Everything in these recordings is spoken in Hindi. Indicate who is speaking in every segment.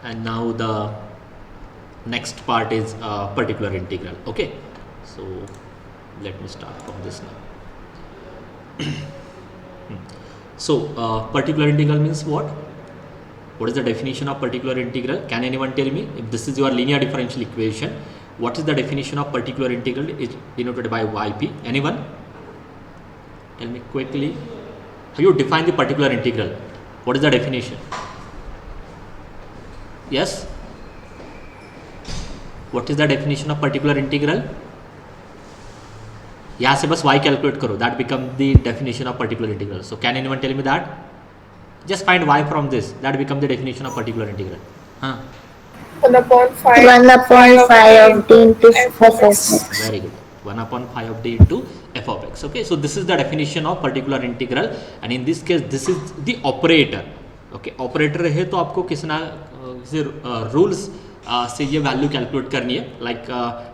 Speaker 1: and now the next part is particular integral. Okay, so let me start from this now. So particular integral means what? What is the definition of particular integral? Can anyone tell me? If this is your linear differential equation, what is the definition of particular integral? Is denoted by yp. Anyone? Tell me quickly. How you define the particular integral? What is the definition? Yes? What is the definition of particular integral? यहाँ से बस y calculate करो. That becomes the definition of particular integral. So can anyone tell me that? Just find y from this. That becomes the definition of particular integral.
Speaker 2: 1 upon 5.
Speaker 3: 1 upon 5 of d into f of x.
Speaker 1: Very good. 1 upon 5 of d into f of x. Okay, so this is the definition of particular integral, and in this case this is the operator. Okay, operator है तो आपको किसना rules से ये वैल्यू कैलकुलेट करनी है. Like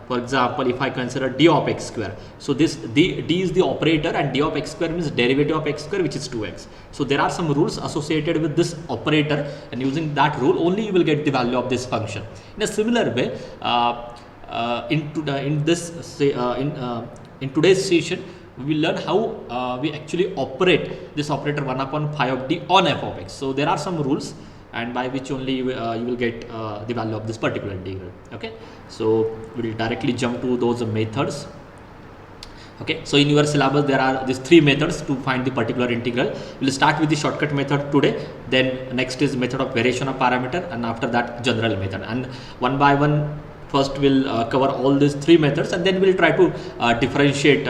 Speaker 1: for example if I consider d of x square, so this d is the operator and d of x square means derivative of x square, which is 2x. So there are some rules associated with this operator, and using that rule only you will get the value of this function. In a similar way, in today's session we will learn how we actually operate this operator 1 upon 5 of d on f of x. So there are some rules, and by which only you will get the value of this particular integral. Okay, so we will directly jump to those methods. Okay, so in your syllabus there are these 3 methods to find the particular integral. We will start with the shortcut method today, then next is method of variation of parameter, and after that general method, and one by one first we'll cover all these 3 methods, and then we'll try to differentiate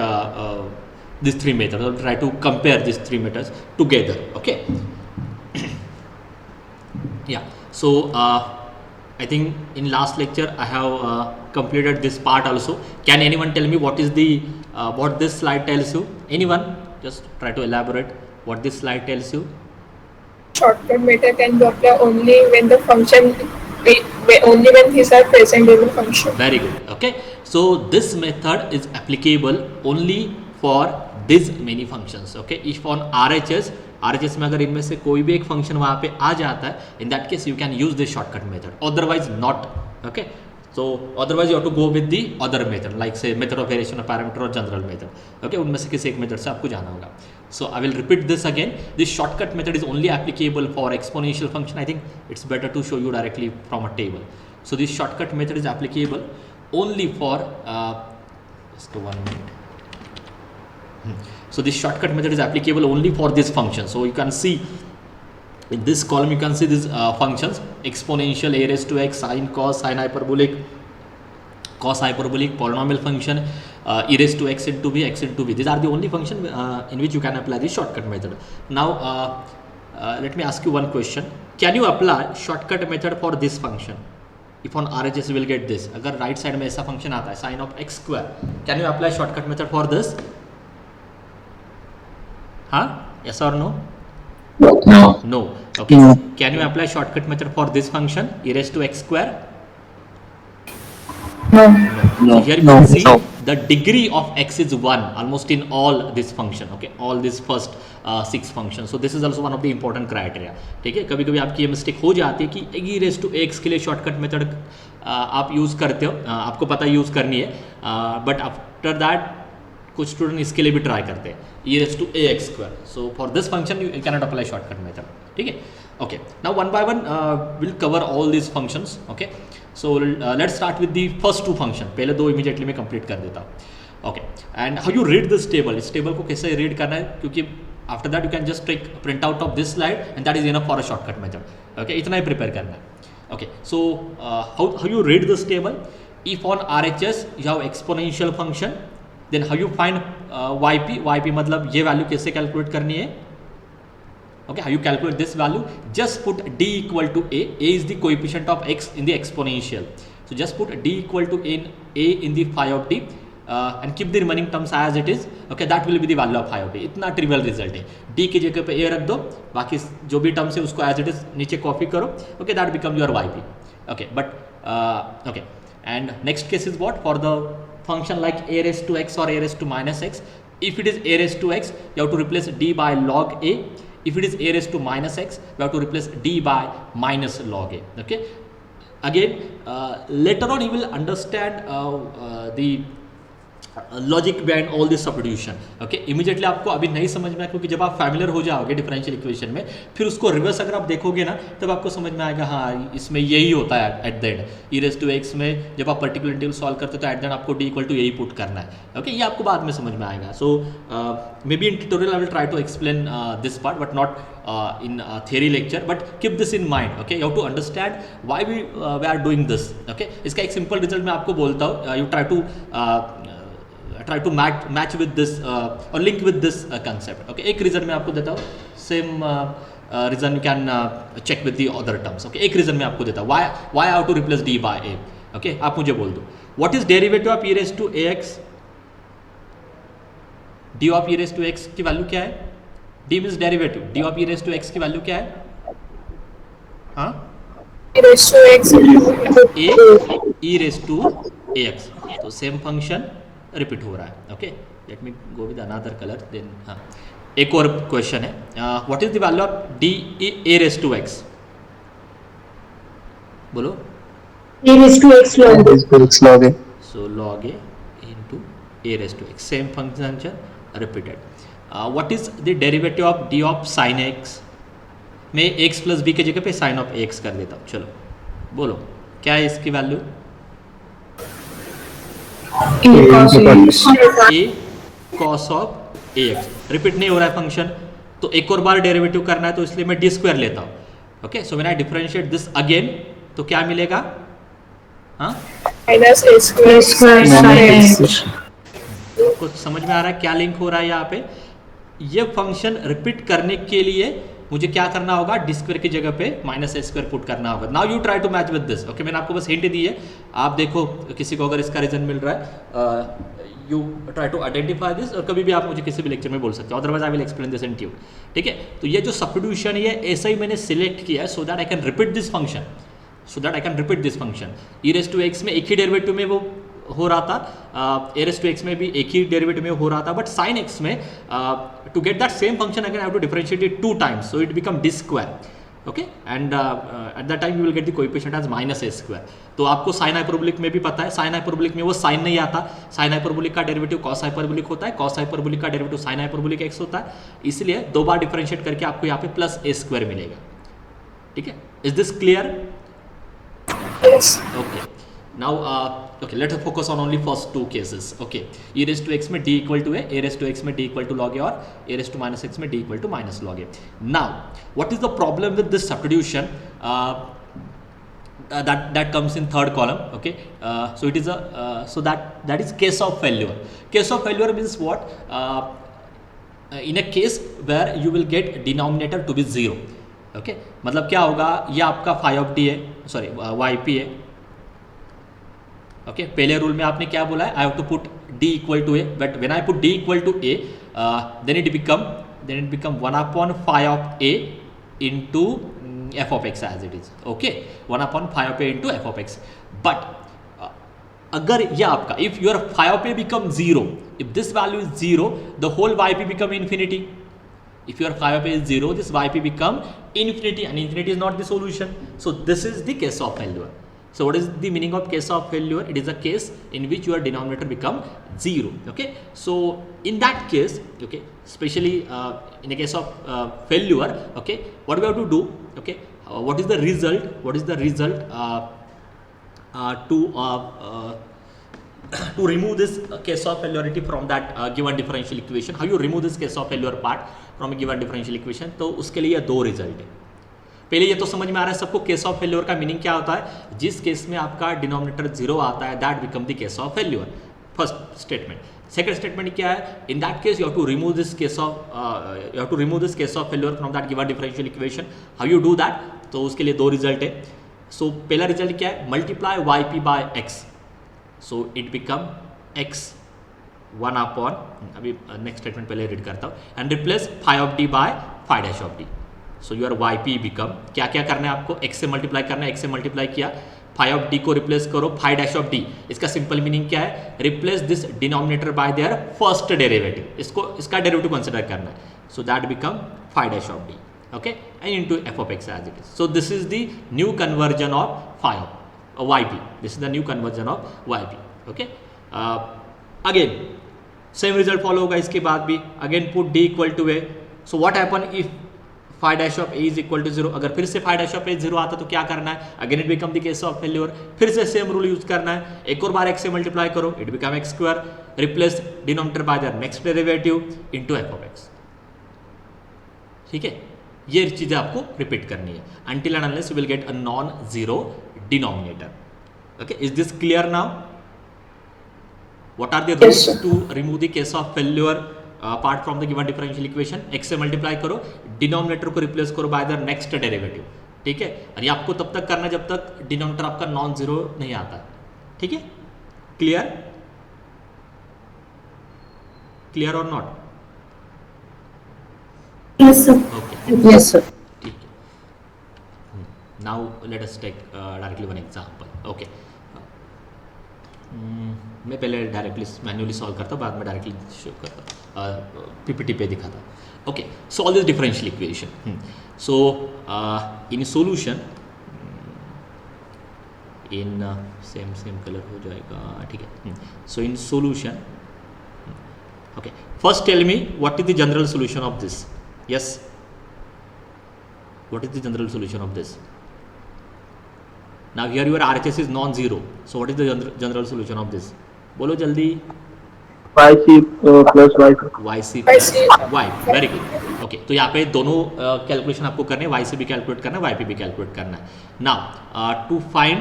Speaker 1: these 3 methods, or try to compare these 3 methods together. Okay. Yeah, so I think in last lecture I have completed this part also. Can anyone tell me what is the what this slide tells you? Anyone? Just try to elaborate what this slide tells you.
Speaker 2: Shortcut method can be applied only when the function, only when these are present in the function.
Speaker 1: Very good. Okay, so this method is applicable only for these many functions. Okay, if on RHS में अगर इनमें से कोई भी एक फंक्शन वहाँ पे आ जाता है, in that case you can use this shortcut method, otherwise not. Okay, so otherwise you have to go with the other method, like say method of variation of parameter or general method. Okay, उनमें से किसी एक मेथड से आपको जाना होगा. So I will repeat this again. This shortcut method is only applicable for exponential function. I think it's better to show you directly from a table. So this shortcut method is applicable only for just 1 minute. So this shortcut method is applicable only for this function. So you can see in this column you can see these functions: exponential, a raised to x, sine, cos, sine hyperbolic, cos hyperbolic, polynomial function, e raised to x into v, x into v. These are the only function in which you can apply the shortcut method. Now let me ask you one question. Can you apply shortcut method for this function? If on RHS you will get this. अगर right side में ऐसा function आता है sin of x square, can you apply shortcut method for this? Huh? Yes or no?
Speaker 3: No.
Speaker 1: No. Okay.
Speaker 3: No.
Speaker 1: Can you apply shortcut method for this function e raised to x square?
Speaker 3: No.
Speaker 1: So here you
Speaker 3: No.
Speaker 1: can see
Speaker 3: No.
Speaker 1: the degree of x is 1 almost in all this function. Okay, all this first 6 functions. So this is also one of the important criteria. ठीक है, कभी कभी आपकी ये मिस्टेक हो जाती है कि e raised to x के लिए शॉर्टकट मेथड आप यूज़ करते हो, आपको पता है यूज़ करनी है, बट आफ्टर दैट कुछ स्टूडेंट इसके लिए भी ट्राई करते हैं e raised to ax square. So for this function you cannot apply shortcut method. ठीक है. Okay, now one by one we'll cover all these functions. Okay, so let's start with the first 2 function. पहले 2 immediately मैं complete कर देता हूँ. Okay, and how you read this table? इस table को कैसे read करना है, क्योंकि after that you can just take print out of this slide and that is enough for a shortcut method. Okay, इतना ही prepare करना है. Okay, so how you read this table? If on RHS you have exponential function, then how you find yp मतलब ये वैल्यू कैसे कैलकुलेट करनी है. Okay, how you calculate this value? Just put d equal to a. A is the coefficient of x in the exponential. So just put d equal to a in the phi of d and keep the remaining terms as it is. Okay, that will be the value of phi of d. इतना trivial result है. d की जगह पे a रख दो, बाकी जो भी terms है उसको as it is नीचे copy करो. Okay, that becomes your yp. Okay, but okay, and next case is what? For the function like a raised to x or a raised to minus x, if it is a raised to x, you have to replace d by log a. If it is a raised to minus x, we have to replace d by minus log a. Okay, again later on you will understand the logic behind all this substitution. Okay, immediately आपको अभी नहीं समझ में आया, क्योंकि जब आप फैमिलियर हो जाओगे डिफरेंशियल इक्वेशन में, फिर उसको रिवर्स अगर आप देखोगे ना, तब आपको समझ में आएगा हाँ इसमें यही होता है at the end. E raise to x में जब आप पर्टिकुलर इंटीग्रल सॉल्व करते हो तो एट द एंड आपको डी इक्वल टू यही पुट करना है. ओके, ये आपको बाद में समझ में आएगा. So may be in tutorial I will try to explain this part, but not in theory lecture, but keep this in mind. Okay, you have to understand why we are doing this. Okay, इसका एक सिंपल रिजल्ट मैं आपको बोलता हूँ. You try to match with this or link with this concept. Okay, एक रीजन मैं आपको देता हूँ, same reason you can check with the other terms. Okay, एक रीजन मैं आपको देता हूँ, why I have to replace d by a. Okay, आप मुझे बोल दो, what is derivative of e raised to ax? d of e raised to x की वैल्यू क्या है? d means derivative. d of e raised to x की वैल्यू क्या है? हाँ,
Speaker 2: e raised to x
Speaker 1: a e raised to ax. तो सेम फंक्शन रिपीट हो रहा है. Okay, let me go with another colour then. हाँ, एक और क्वेश्चन है, what is the value of d a raised to x? बोलो.
Speaker 3: e raised to x log a.
Speaker 1: So log a into a raised to x, same function repeated. What is the derivative of d of sin x? मैं x प्लस b के जगह पे sin of x कर देता हूँ. चलो बोलो क्या है इसकी value? a cos of ax. Repeat नहीं हो रहा है फंक्शन, तो एक और बार डेरिवेटिव करना है, तो इसलिए मैं डी स्क्वायर लेता हूँ. Okay, so when I differentiate this again, तो क्या मिलेगा? हाँ,
Speaker 2: minus a square sin x.
Speaker 1: कुछ समझ में आ रहा है क्या लिंक हो रहा है यहाँ पे? ये फंक्शन रिपीट करने के लिए मुझे क्या करना होगा? डी स्क्वायर की जगह पे माइनस ए स्क्वायर पुट करना होगा. Now you try to match with this. Okay, मैंने आपको बस हिंट दी है, आप देखो किसी को अगर इसका रीजन मिल रहा है, you try to identify this, और कभी भी आप मुझे किसी भी लेक्चर में बोल सकते हो, otherwise I will explain this in tube. ठीक है, तो ये जो सब्स्टिट्यूशन है ऐसा ही मैंने सिलेक्ट किया है so that I can repeat this function. E raise to x में एक ही डेरिवेटिव में वो हो रहा था, ए रेज टू एक्स में भी एक ही डेरिवेटिव में हो रहा था, बट साइन एक्स में to get that same function again I have to differentiate it 2 times, so it become d square. Okay, and at that time you will get the coefficient as minus a square. तो आपको साइन हाइपरबोलिक में भी पता है, साइन हाइपरबोलिक में वो साइन नहीं आता, साइन हाइपरबोलिक का डेरिवेटिव कॉस हाइपरबोलिक होता है, कॉस हाइपरबोलिक का डेरिवेटिव साइन हाइपरबोलिक एक्स होता है, इसलिए 2 बार डिफरेंशिएट करके आपको यहाँ पे प्लस ए स्क्वायर मिलेगा. ठीक है, is this clear?
Speaker 2: Yes.
Speaker 1: Okay, now okay, let us focus on only first 2 cases. Okay, e raised to x में d equal to a raised to x में d equal to log a, और a raised to minus x में d equal to minus log a. Now what is the problem with this substitution? That comes in third column. Okay, so it is a so that is case of failure. Case of failure means what? In a case where you will get denominator to be 0. Okay, मतलब क्या होगा? ये आपका फाई ऑफ डी है, सॉरी वाई पी है. ओके, पहले रूल में आपने क्या बोला है? I have to put D equal to a, but when I put D equal to a, then it become 1 upon phi of a into F of x as it is. Okay, 1 upon phi of a into F of x. But अगर ये आपका, if your phi of a become 0, if this value is 0, the whole y p become infinity. If your phi of a is 0, this yp become infinity, and infinity is not the solution. So this is the case of failure. So what is the meaning of case of failure? It is a case in which your denominator become 0. Okay, so in that case, okay, especially in a case of failure, okay, what we have to do? Okay, what is the result? To remove this case of failure from that given differential equation. How you remove this case of failure part from a given differential equation? तो उसके लिए 2 रिजल्ट है. पहले ये तो समझ में आ रहा है सबको केस ऑफ फेल्योर का मीनिंग क्या होता है? जिस केस में आपका डिनोमिनेटर 0 आता है, that become the case of failure. First statement. Second statement क्या है? In that case you have to remove this case of failure from that given differential equation. How you do that? तो उसके लिए 2 रिजल्ट है. सो पहला रिजल्ट क्या है? Multiply y p by x. So it become x 1 upon, अभी नेक्स्ट स्टेटमेंट पहले रीड करता हूँ, and replace phi of D by phi dash of D. So your y p become, क्या क्या करना है आपको? x से मल्टीप्लाई करना है, x से मल्टीप्लाई किया, फाई ऑफ डी को रिप्लेस करो फाई डैश ऑफ डी. इसका सिंपल मीनिंग क्या है? Replace this denominator by there first derivative. इसका डेरिवेटिव कंसिडर करना है. So that become phi dash of D. Okay, and into f of x as it is. So this is the new conversion of phi of. yp. This is the new conversion of yp. Okay. Again same result follow होगा इसके बाद भी. Again put d equal to a. So what happen if phi dash of a is equal to 0? अगर फिर से phi dash of a 0 आता तो क्या करना है? Again it become the case of failure. फिर से सेम रूल यूज करना है. एक और बार x से मल्टीप्लाई करो, it become x square. Replace denominator by the next derivative into f of x. ठीक है, ये चीजें आपको रिपीट करनी है until and unless you will get a non-zero denominator. Okay, is this clear now? What are the rules to remove the case of failure apart from the given differential equation? x से मल्टीप्लाई करो, डिनोमिनेटर को रिप्लेस करो बाय द नेक्स्ट डेरिवेटिव. ठीक है, और ये आपको तब तक करना जब तक डिनोमिनेटर आपका नॉन जीरो नहीं आता. ठीक है, क्लियर? क्लियर और not?
Speaker 3: Yes, sir.
Speaker 1: Okay.
Speaker 3: Yes, sir.
Speaker 1: ठीक है. Now let us take directly one example. Okay. मैं पहले डायरेक्टली मैन्युअली सॉल्व करता हूँ, बाद में डायरेक्टली शो करता हूँ, पीपीटी पे दिखाता हूँ. Okay, solve this differential equation. So in solution in same colour हो जाएगा. ठीक है. So in solution, okay, first tell me what is the general solution of this. Yes, what is the general solution of this? Now here your RHS is non-zero. So what is the general solution of this? बोलो जल्दी.
Speaker 4: YC plus YC.
Speaker 1: YC plus Y. Very good. Okay. तो यहाँ पे दोनों कैलकुलेशन आपको करने हैं. YC भी कैलकुलेट करना है, YP भी कैलकुलेट करना है. Now to find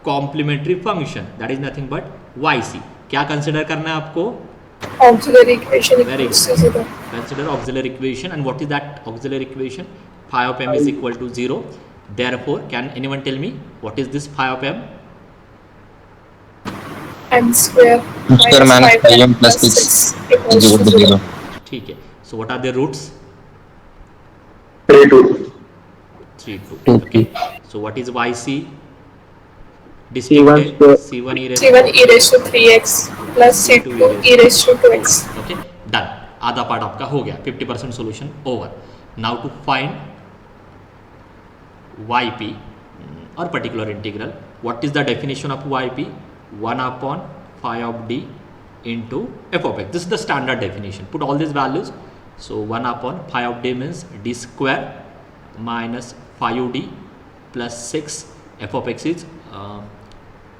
Speaker 1: complementary function, that is nothing but YC. क्या कंसिडर करना है आपको?
Speaker 2: Auxiliary equation.
Speaker 1: Very good. Consider auxiliary equation. And what is that auxiliary equation? Phi of m is equal to 0. Therefore, can anyone tell me what is this phi of m?
Speaker 2: M square
Speaker 4: minus 5m plus 6
Speaker 2: equals
Speaker 4: equal to 0.
Speaker 1: ठीक है. So what are the roots?
Speaker 4: 3, 2.
Speaker 1: 3, 2.
Speaker 4: 2,
Speaker 1: Okay. So what is YC?
Speaker 4: C1 square.
Speaker 1: C1 e
Speaker 2: C1 e raised to 3x plus C2 e raised to 2x.
Speaker 1: Okay, done. आधा पार्ट आपका हो गया. 50% solution over. Now to find yp or particular integral, what is the definition of yp? 1 upon phi of d into f of x. This is the standard definition. Put all these values. So 1 upon phi of d means d square minus phi of d plus 6. f of x is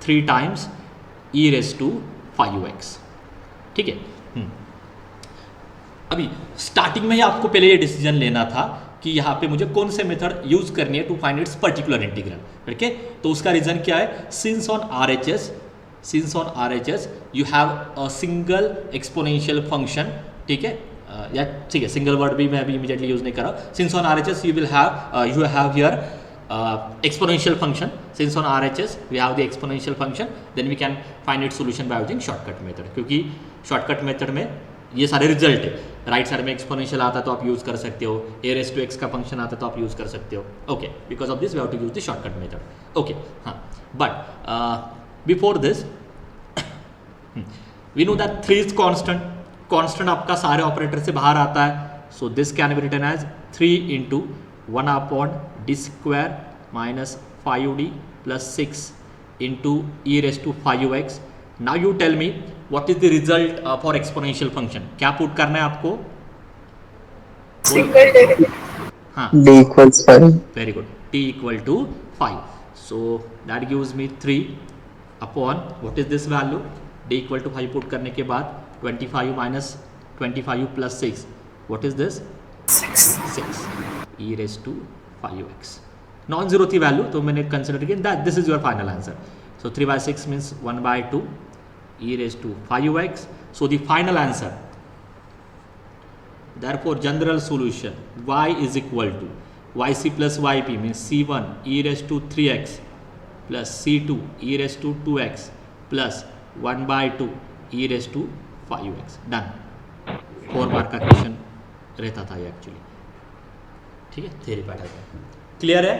Speaker 1: 3 times e raised to phi of x. ठीक है. अभी स्टार्टिंग में ही आपको पहले ये डिसीजन लेना था कि यहाँ पे मुझे कौन से मेथड यूज करनी है to find its particular integral. ठीक है, तो उसका रीजन क्या है? Since on RHS you have a single exponential function. ठीक है, या ठीक है, सिंगल वर्ड भी मैं अभी इमीडिएटली यूज नहीं कर रहा. Since on RHS you have here exponential function. Since on RHS we have the exponential function, then we can find its solution by using shortcut method. क्योंकि shortcut method में ये सारे रिजल्ट है. राइट साइड में एक्सपोनेंशियल आता तो आप यूज़ कर सकते हो, a raised to x का फंक्शन आता तो आप यूज़ कर सकते हो. Okay, because of this we have to use the shortcut method. Okay, हाँ, but before this we know that 3 is constant. Constant आपका सारे ऑपरेटर से बाहर आता है. So this can be written as 3 into 1 upon D square minus 5d plus 6 into e raised to 5x. Now you tell me what is the result for exponential function? क्या पुट करना है आपको?
Speaker 2: Single derivative.
Speaker 1: हाँ,
Speaker 4: D equals 5.
Speaker 1: very good. t equal to 5. So that gives me 3 upon what is this value? d equal to 5 put करने के बाद 25 minus 25 plus 6. What is this? 6. e raised to 5x. Non zero थी वैल्यू तो मैंने कंसिडर किया that this is your final answer. So 3/6 means 1/2 e raised to 5x. So the final answer, therefore general solution y is equal to yc plus yp means c1 e raised to 3x plus c2 e raised to 2x plus 1/2 e raised to 5x. Done. 4 mark का क्वेश्चन रहता था ये एक्चुअली. ठीक है, थ्योरी पार्ट आ गया. क्लियर है?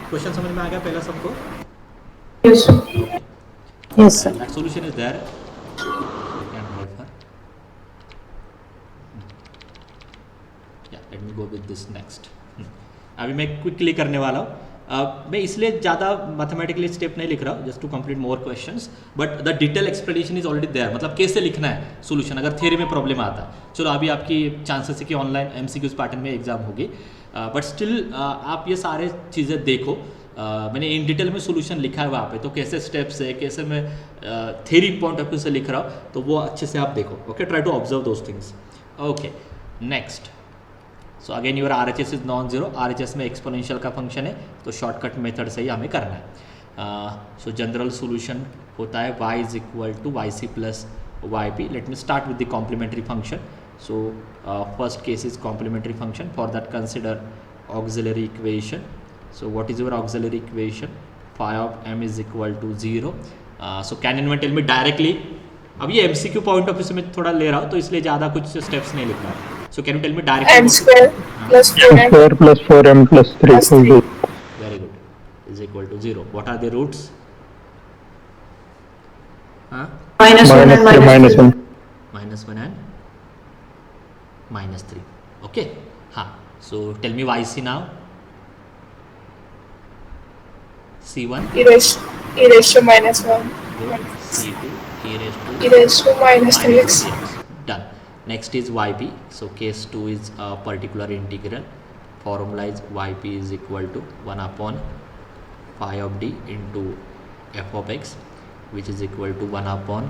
Speaker 1: क्वेश्चन समझ में आ गया पहला सबको?
Speaker 3: Yes, sir. Yes, sir.
Speaker 1: That solution is there. You can refer. Yeah, let me go with this next. अभी मैं क्विकली करने वाला हूँ. मैं इसलिए ज़्यादा मैथमेटिकली स्टेप नहीं लिख रहा हूँ, just to complete more questions, but the detail explanation is already there, मतलब कैसे लिखना है सोल्यूशन अगर थियरी में प्रॉब्लम आता है। चलो अभी आपकी चांसेस है कि ऑनलाइन MCQs पैटर्न में एग्जाम होगी, बट स्टिल आप ये सारे चीज़ें देखो। मैंने इन डिटेल में सोल्यूशन लिखा है वहाँ पे, तो कैसे स्टेप्स है, कैसे मैं थियरी पॉइंट ऑफ व्यू से लिख रहा हूँ, तो वो अच्छे से आप देखो। Okay, try to observe those things. Okay, next. So again your RHS is non zero. RHS में एक्सपोनेंशियल का फंक्शन है, तो शॉर्टकट मेथड से ही हमें करना है। सो जनरल सोल्यूशन होता है y is equal to YC plus YP। Let me start with the complementary function. So first case is complementary function, for that consider auxiliary equation. So what is your auxiliary equation? Phi of m is equal to 0. So can anyone tell me directly? अब ये MCQ पॉइंट ऑफ व्यू से मैं थोड़ा ले रहा हूँ, तो इसलिए ज़्यादा कुछ स्टेप्स नहीं लिख रहा। So can you tell me directly?
Speaker 2: m square plus 4m
Speaker 4: Square plus 4m plus 3
Speaker 2: plus 3.
Speaker 1: Very good. Is equal to 0. What are the roots? Huh?
Speaker 3: Minus 1 and minus 3.
Speaker 1: Minus 1 and minus 3. Okay. हाँ. So tell me YC now. C1
Speaker 2: e raised to minus 1.
Speaker 1: good. C2 e
Speaker 2: E raised to minus 3x.
Speaker 1: Done. Next is YP. So case 2 is a particular integral. Formula is YP is equal to 1 upon phi of d into f of x, which is equal to 1 upon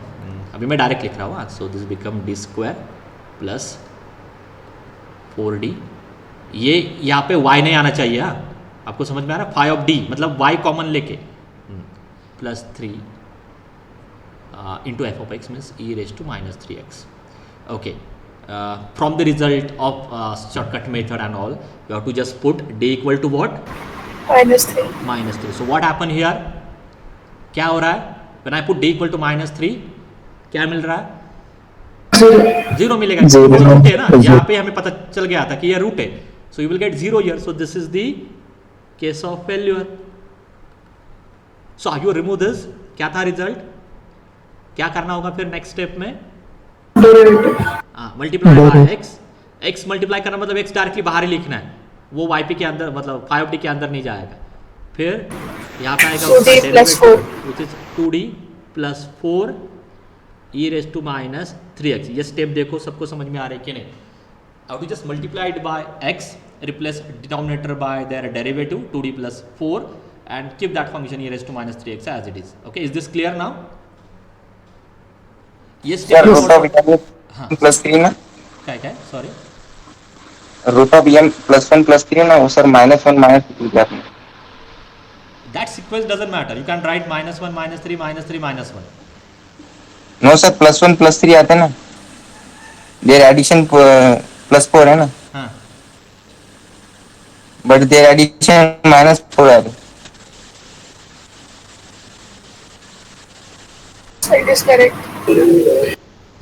Speaker 1: अभी मैं डायरेक्ट लिख रहा हूँ। So this become d square plus 4d। ये यहाँ पे y नहीं आना चाहिए। हाँ, आपको समझ में आ रहा है? फाई ऑफ डी मतलब y कॉमन लेके plus 3 into F of X means E raise to minus 3x। Okay, from the result of shortcut method and all you have to just put d equal to what?
Speaker 2: Minus 3.
Speaker 1: Minus 3। So what happen here? क्या हो रहा है? When I put d equal to minus 3 क्या मिल रहा है? 0 मिलेगा। रूट है ना, यहाँ पे हमें पता चल गया था कि ये रूट है, so you will get 0 here. So this is the case of failure. So you remove this. क्या था रिजल्ट? क्या करना होगा फिर नेक्स्ट स्टेप में? Multiply by x. X multiply करना मतलब एक्स डायरेक्टली बाहर ही लिखना है, वो YP के अंदर मतलब 5D के अंदर नहीं जाएगा। फिर यहाँ पे आएगा
Speaker 2: 2D plus 4
Speaker 1: which is 2D plus 4 e raise to minus 3x। ये स्टेप देखो सबको समझ में आ रहा है कि नहीं? How to just multiply it by x, replace denominator by their derivative 2d plus 4 and keep that function e raised to minus 3x as it is. Okay, is this clear now? Yes.
Speaker 5: Root of m plus 3 ना,
Speaker 1: क्या sorry
Speaker 5: root of m plus 1 plus 3 ना, वो सर माइनस 1 माइनस 3 क्या है?
Speaker 1: that sequence doesn't matter, you can write minus 1 minus 3 minus 3 minus 1.
Speaker 5: No sir, plus 1 plus 3 आते ना, देयर एडिशन प्लस 4 है ना,
Speaker 1: हाँ,
Speaker 5: बट देयर एडिशन माइनस 4 है।
Speaker 2: So it is correct.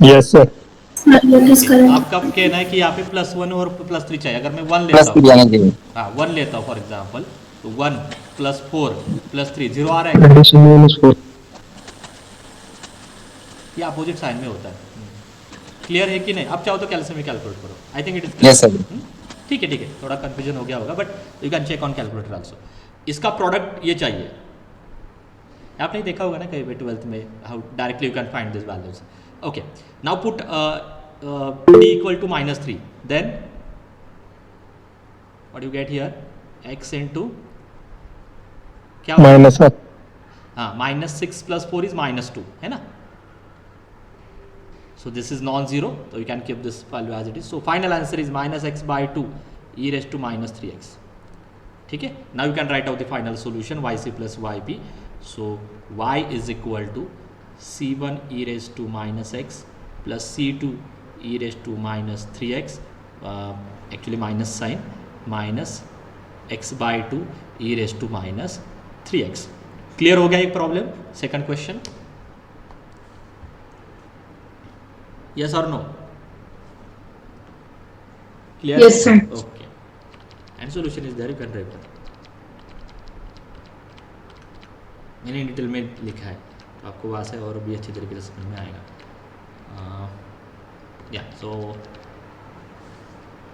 Speaker 4: Yes, sir.
Speaker 3: That is correct.
Speaker 1: आपका कहना है कि यहाँ पे प्लस 1 और प्लस 3 चाहिए। अगर मैं 1
Speaker 5: प्लस
Speaker 1: लेता
Speaker 5: 3
Speaker 1: हूँ,
Speaker 5: आना चाहिए।
Speaker 1: हाँ 1 लेता हूँ फॉर एग्जाम्पल, तो 1 प्लस 4 प्लस 3 0 आ रहा है।
Speaker 4: Addition minus 4.
Speaker 1: ये अपोजिट साइन में होता है। क्लियर है कि नहीं? आप चाहो तो कैल्सियम में कैलकुलेट करो। I think it is
Speaker 5: yes sir.
Speaker 1: ठीक है, थोड़ा कंफ्यूजन हो गया होगा, but you can check on calculator also. इसका प्रोडक्ट ये चाहिए। आपने देखा होगा ना कहीं पे 12th में, how directly you can find this values. Okay, now put d equal to minus 3, then what you get here? x into क्या?
Speaker 4: Minus 1.
Speaker 1: हाँ, माइनस 6 प्लस 4 इज माइनस 2 है ना। So this is non-zero, so you can keep this value as it is. So final answer is minus x by 2 e raised to minus 3x. ठीक है? Now you can write out the final solution yc plus yp. So y is equal to c1 e raised to minus x plus c2 e raised to minus 3x. Actually minus sign, minus x by 2 e raised to minus 3x. Clear हो गया एक problem? Second question, yes or no? Clear?
Speaker 3: Yes, sir.
Speaker 1: Okay, and solution is there, you can write. मैंने डिटेल में लिखा है, तो आपको वहाँ से और भी अच्छी तरीके से समझ में आएगा। या सो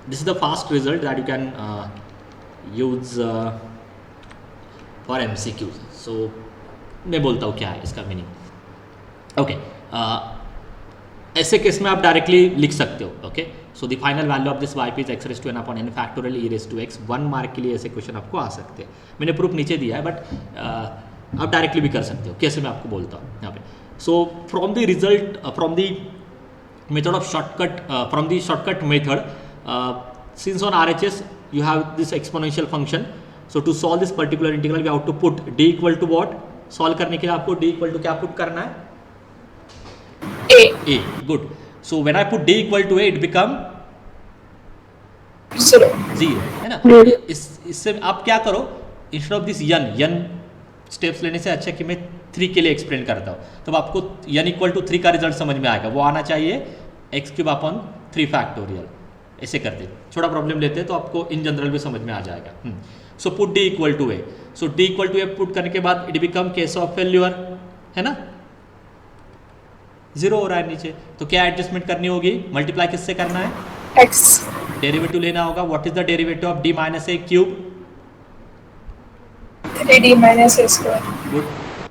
Speaker 1: this is the fast result that you can use for MCQ। सो मैं बोलता हूँ क्या है इसका मीनिंग। ओके, ऐसे केस में आप डायरेक्टली लिख सकते हो। Okay, so the final value of this yp is x raise to n upon n factorial e raise to x। 1 mark के लिए ऐसे क्वेश्चन आपको आ सकते हैं। मैंने प्रूफ नीचे दिया है, बट आप डायरेक्टली भी कर सकते हो। कैसे मैं आपको बोलता हूँ यहाँ पे। So from the result, from the method of shortcut, from the shortcut method, since on RHS you have this exponential function, so to solve this particular integral we have to put d equal to what? Solve करने के लिए आपको d equal to क्या put करना है? A. Good. So when I put d equal to a, it become
Speaker 2: 0,
Speaker 1: है ना। इससे आप क्या करो, instead of this n steps लेने से अच्छा कि मैं 3 के लिए एक्सप्लेन करता हूँ, तब आपको n इक्वल टू 3 का रिजल्ट समझ में आएगा। वो आना चाहिए x³ अपॉन 3 फैक्टोरियल। ऐसे करते, छोटा प्रॉब्लम लेते हैं तो आपको इन जनरल भी समझ में आ जाएगा। So put d equal to a। So d equal to a put करने के बाद it become case of failure, है ना, 0 हो रहा है नीचे। तो क्या एडजस्टमेंट करनी होगी? मल्टीप्लाई किससे करना है?
Speaker 2: x,
Speaker 1: डेरिवेटिव लेना होगा। What is the derivative of d minus a cube?
Speaker 2: 3d minus a square,
Speaker 1: good,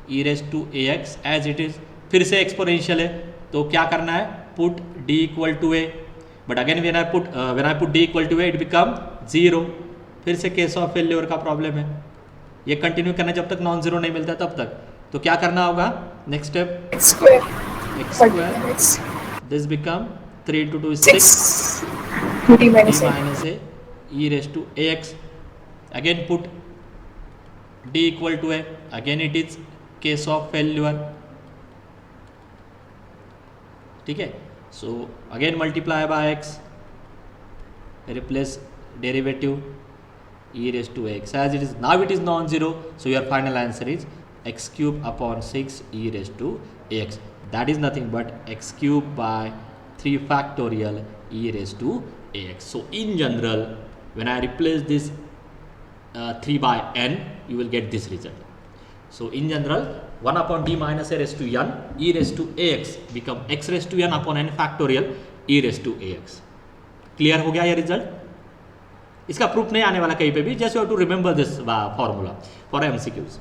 Speaker 1: e raise to ax as it is. फिर से एक्सपोनेंशियल है, तो क्या करना है? Put d equal to a, but again when I put d equal to a it become 0। फिर से केस ऑफ फेल्योर का प्रॉब्लम है। ये कंटिन्यू करना जब तक नॉन जीरो नहीं मिलता तब तक। तो क्या करना होगा? Next step,
Speaker 2: x square,
Speaker 1: x
Speaker 2: but
Speaker 1: square,
Speaker 2: x,
Speaker 1: this become 3 into 2 is
Speaker 2: 6,
Speaker 1: 6,
Speaker 2: d minus
Speaker 1: d
Speaker 2: a,
Speaker 1: minus a e raised to ax, again put d equal to a, again it is case of failure, ठीक है। so again multiply by x, replace derivative e raised to x as it is, now it is non-zero, so your final answer is x cube upon 6 e raised to ax, that is nothing but x cube by 3 factorial e raised to ax. So in general when I replace this 3 by n, you will get this result. So in general 1 upon d minus a raised to n e raised to ax become x raised to n upon n factorial e raised to ax. Clear हो गया ये रिजल्ट? इसका प्रूफ नहीं आने वाला कहीं पे भी, just you have to remember this formula for MCQs,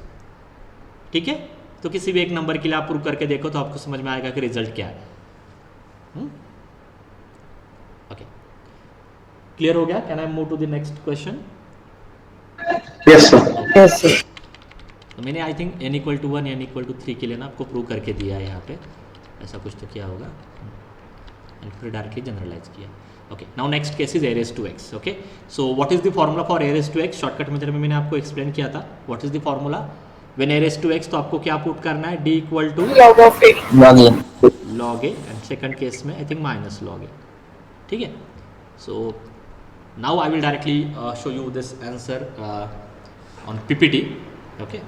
Speaker 1: ठीक है। तो किसी भी एक नंबर के लिए आप प्रूव करके देखो तो आपको समझ में आएगा कि रिजल्ट क्या है। ओके, क्लियर हो गया? Can I move to the next question?
Speaker 4: Yes, sir.
Speaker 3: Yes, sir.
Speaker 1: तो मैंने I think n equal to 1 n equal to 3 के लिए ना आपको प्रूव करके दिया है यहाँ पे, ऐसा कुछ तो किया होगा, एंड फिर डायरेक्टली जनरलाइज किया। Okay, now next case is a raised to x। Okay, so what is the formula for a raised to x? Shortcut method में मैंने आपको एक्सप्लेन किया था। What is the formula when a raised to x? तो आपको क्या पुट करना है? d equal to
Speaker 2: log of a,
Speaker 1: log a, and second case में I think minus log a, ठीक है। So now I will directly show you this answer on PPT। Okay,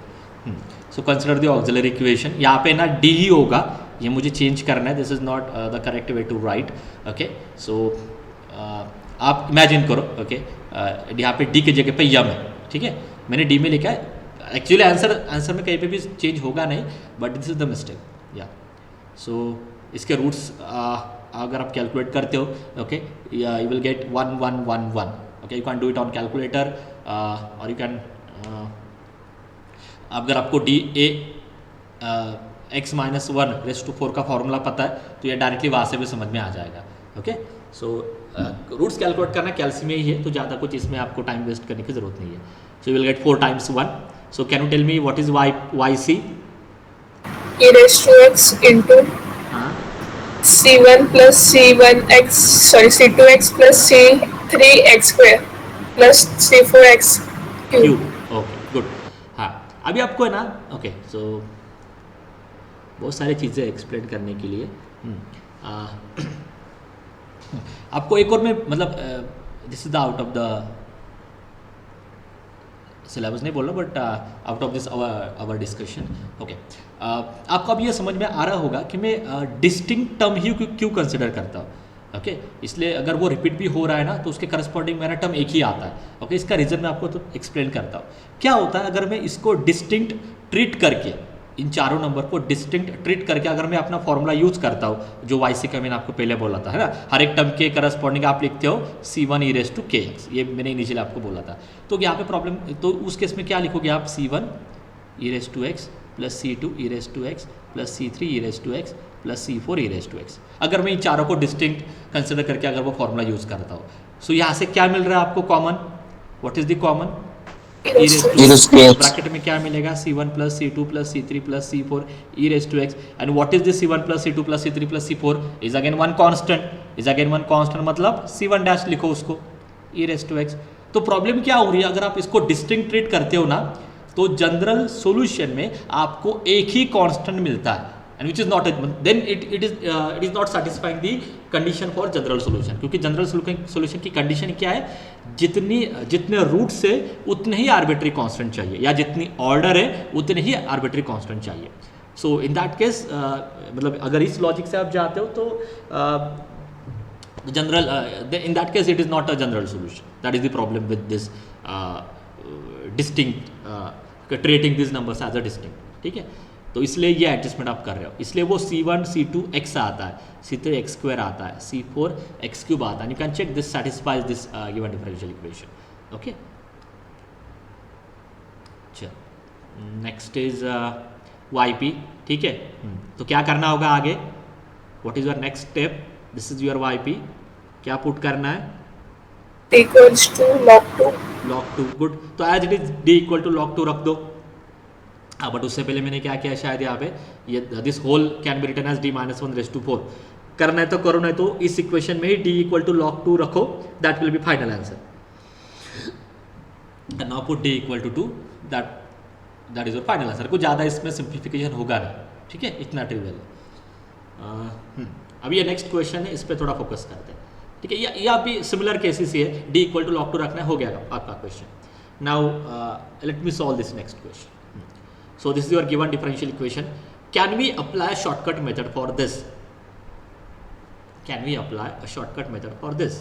Speaker 1: so consider the auxiliary equation. यहाँ पे ना d ही होगा, ये मुझे चेंज करना है, this is not the correct way to write. Okay, so आप इमेजिन करो, ओके, यहाँ पे d की जगह पे यम है, ठीक है, मैंने d में लिखा है। एक्चुअली आंसर में कहीं पे भी चेंज होगा नहीं, but this is the mistake. या सो इसके रूट्स अगर आप कैलकुलेट करते हो, okay, you will get 1 1 1 1। Okay, you can do it on calculator और यू कैन, अगर आपको d a x minus 1 raise to 4 का फॉर्मूला पता है तो ये डायरेक्टली वहाँ से भी समझ में आ जाएगा। ओके, सो रूट्स कैलकुलेट करना कैल्सी में ही है, तो ज़्यादा कुछ इसमें आपको टाइम वेस्ट करने की जरूरत नहीं है। So you will get 4 times 1। So can you tell me what is yc?
Speaker 2: e raised to x into c1 plus c1x, sorry, c2x plus c3x square plus c4x cube.
Speaker 1: Cube. Okay, good. हाँ, अभी आपको है ना, ओके, सो बहुत सारी चीज़ें एक्सप्लेन करने के लिए आपको एक और मैं मतलब this is the out of the syllabus नहीं बोल रहा, but out of this hour discussion. Okay, आपको अब ये समझ में आ रहा होगा कि मैं डिस्टिंक्ट टर्म ही क्यों कंसिडर करता हूँ। ओके, इसलिए अगर वो रिपीट भी हो रहा है ना तो उसके करस्पॉन्डिंग मेरा टर्म एक ही आता है। ओके, इसका रीज़न मैं आपको तो एक्सप्लेन करता हूँ। क्या होता है अगर मैं इसको डिस्टिंक्ट ट्रीट करके, इन चारों नंबर को डिस्टिंक्ट ट्रीट करके अगर मैं अपना फॉर्मूला यूज करता हूँ, जो yc का मैंने आपको पहले बोला था, है ना, हर एक टर्म के करस्पॉन्डिंग आप लिखते हो c1 e raised to kx, ये मैंने इनिशियली आपको बोला था। तो यहाँ पे प्रॉब्लम, तो उस केस में क्या लिखोगे आप? c1 E raise to X plus C2 E raise to X plus C3 E raise to X plus C4 E raise to X. अगर मैं इन चारों को डिस्टिंक्ट कंसिडर करके अगर वो फॉर्मूला यूज़ करता हूँ, सो यहाँ से क्या मिल रहा है आपको common? What is the common? Bracket में क्या मिलेगा? C1 plus C2 plus C3 plus C4 E raise to X. And what is this C1 plus C2 plus C3 plus C4? Is again one constant, मतलब C1 डैश लिखो उसको, ई रेस टू एक्स। तो प्रॉब्लम क्या हो रही है, अगर आप इसको डिस्टिंक्ट ट्रीट करते हो ना, तो जनरल सॉल्यूशन में आपको एक ही कांस्टेंट मिलता है, and which is not then it is not satisfying the condition for general solution. क्योंकि जनरल सॉल्यूशन की कंडीशन क्या है? जितने रूट से उतने ही आर्बिट्री कांस्टेंट चाहिए, या जितनी ऑर्डर है उतने ही आर्बिट्री कांस्टेंट चाहिए। सो इन दैट केस मतलब अगर इस लॉजिक से आप जाते हो तो general in that case it is not a general solution. That is the problem with this distinct, treating this numbers as a distinct. ठीक है, तो इसलिए ये एडजस्टमेंट आप कर रहे हो, इसलिए वो C1 C2 x आता है, C3 x स्क्वायर आता है, C4 x क्यूब आता है। You can check this satisfies this given differential equation. Okay, चलो नेक्स्ट इज YP। ठीक है, तो क्या करना होगा आगे? What is your next step? This is your YP। क्या पुट करना है?
Speaker 2: D equals to log 2.
Speaker 1: log 2, good. तो as it is D equal to log 2 रख दो। बट उससे पहले मैंने क्या किया, शायद यहाँ पे ये this whole can be written as D minus 1 raise to 4। करना है तो करो, नहीं तो इस इक्वेशन में ही D इक्वल टू log 2 रखो, that will be final answer. And now put D equal to 2, that is your final answer. कुछ ज़्यादा इसमें सिंप्लीफिकेशन होगा नहीं, ठीक है, इतना ट्रिवियल है। अभी ये नेक्स्ट क्वेश्चन है, इस पर थोड़ा फोकस करते हैं। ठीक है, या भी सिमिलर केसेस ही है, D इक्वल टू log 2 रखना हो गया आपका question. Now let me solve this next question. So this is your given differential equation. Can we apply a shortcut method for this? Can we apply a shortcut method for this?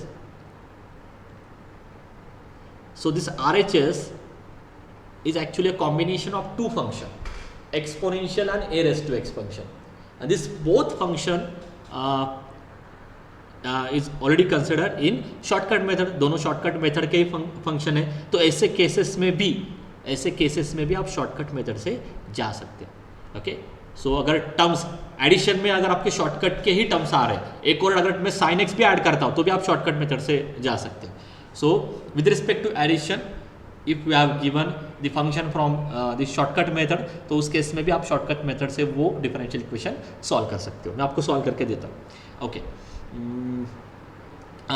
Speaker 1: So this RHS is actually a combination of two functions, exponential and a raised to x function. And this both function is already considered in shortcut method. दोनों shortcut method के ही function है, तो ऐसे केसेस में भी आप शॉर्टकट मेथड से जा सकते हैं। ओके, सो अगर टर्म्स एडिशन में अगर आपके शॉर्टकट के ही टर्म्स आ रहे हैं, एक और अगर मैं साइन एक्स भी ऐड करता हूं तो भी आप शॉर्टकट मेथड से जा सकते हैं। So with respect to addition, if you have given the function from the shortcut method, तो उस केस में भी आप शॉर्टकट मेथड से वो डिफरेंशियल इक्वेशन सॉल्व कर सकते हो। मैं आपको सॉल्व करके देता हूँ। Okay,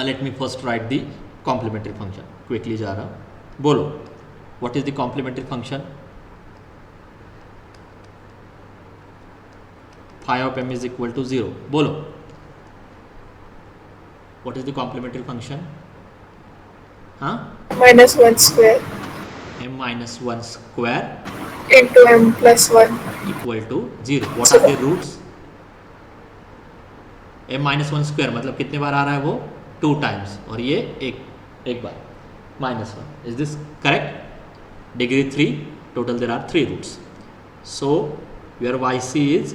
Speaker 1: let me first write the complementary function. Quickly जा रहा हूँ, बोलो what is the complementary function? Phi of m is equal to 0. बोलो, what is the complementary function? हाँ,
Speaker 2: minus 1 square
Speaker 1: m minus 1 square
Speaker 2: into m plus 1
Speaker 1: equal to 0. What are the roots? m minus 1 square मतलब कितने बार आ रहा है वो? 2 times, और ये एक बार minus 1. Is this correct? Degree 3, total there are 3 roots. So your YC is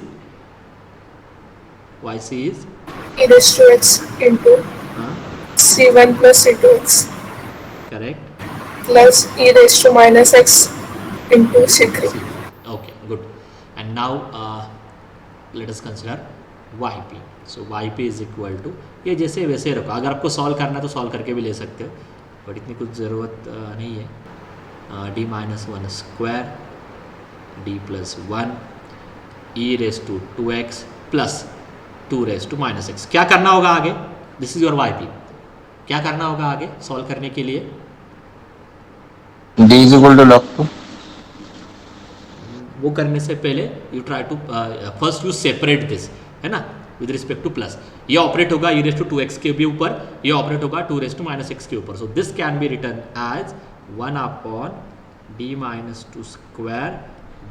Speaker 2: e raised to x into C1 plus C2x
Speaker 1: correct,
Speaker 2: plus e raised to minus x into C3.
Speaker 1: okay, good. And now let us consider YP. So YP is equal to, ये जैसे वैसे रखो, अगर आपको सॉल्व करना है तो सॉल्व करके भी ले सकते हो, बट इतनी कुछ ज़रूरत नहीं है। D minus 1 square D plus 1 e raised to 2x plus 2 raised to minus x। क्या करना होगा आगे? This is your YP। क्या करना होगा आगे सॉल्व करने के लिए?
Speaker 5: D is equal to log 2।
Speaker 1: वो करने से पहले you try to first you separate this, है ना, विद रिस्पेक्ट टू प्लस। ये ऑपरेट होगा e raised to 2x के भी ऊपर, ये ऑपरेट होगा 2 raised to minus x के ऊपर। So this can be written as 1 upon D minus 2 square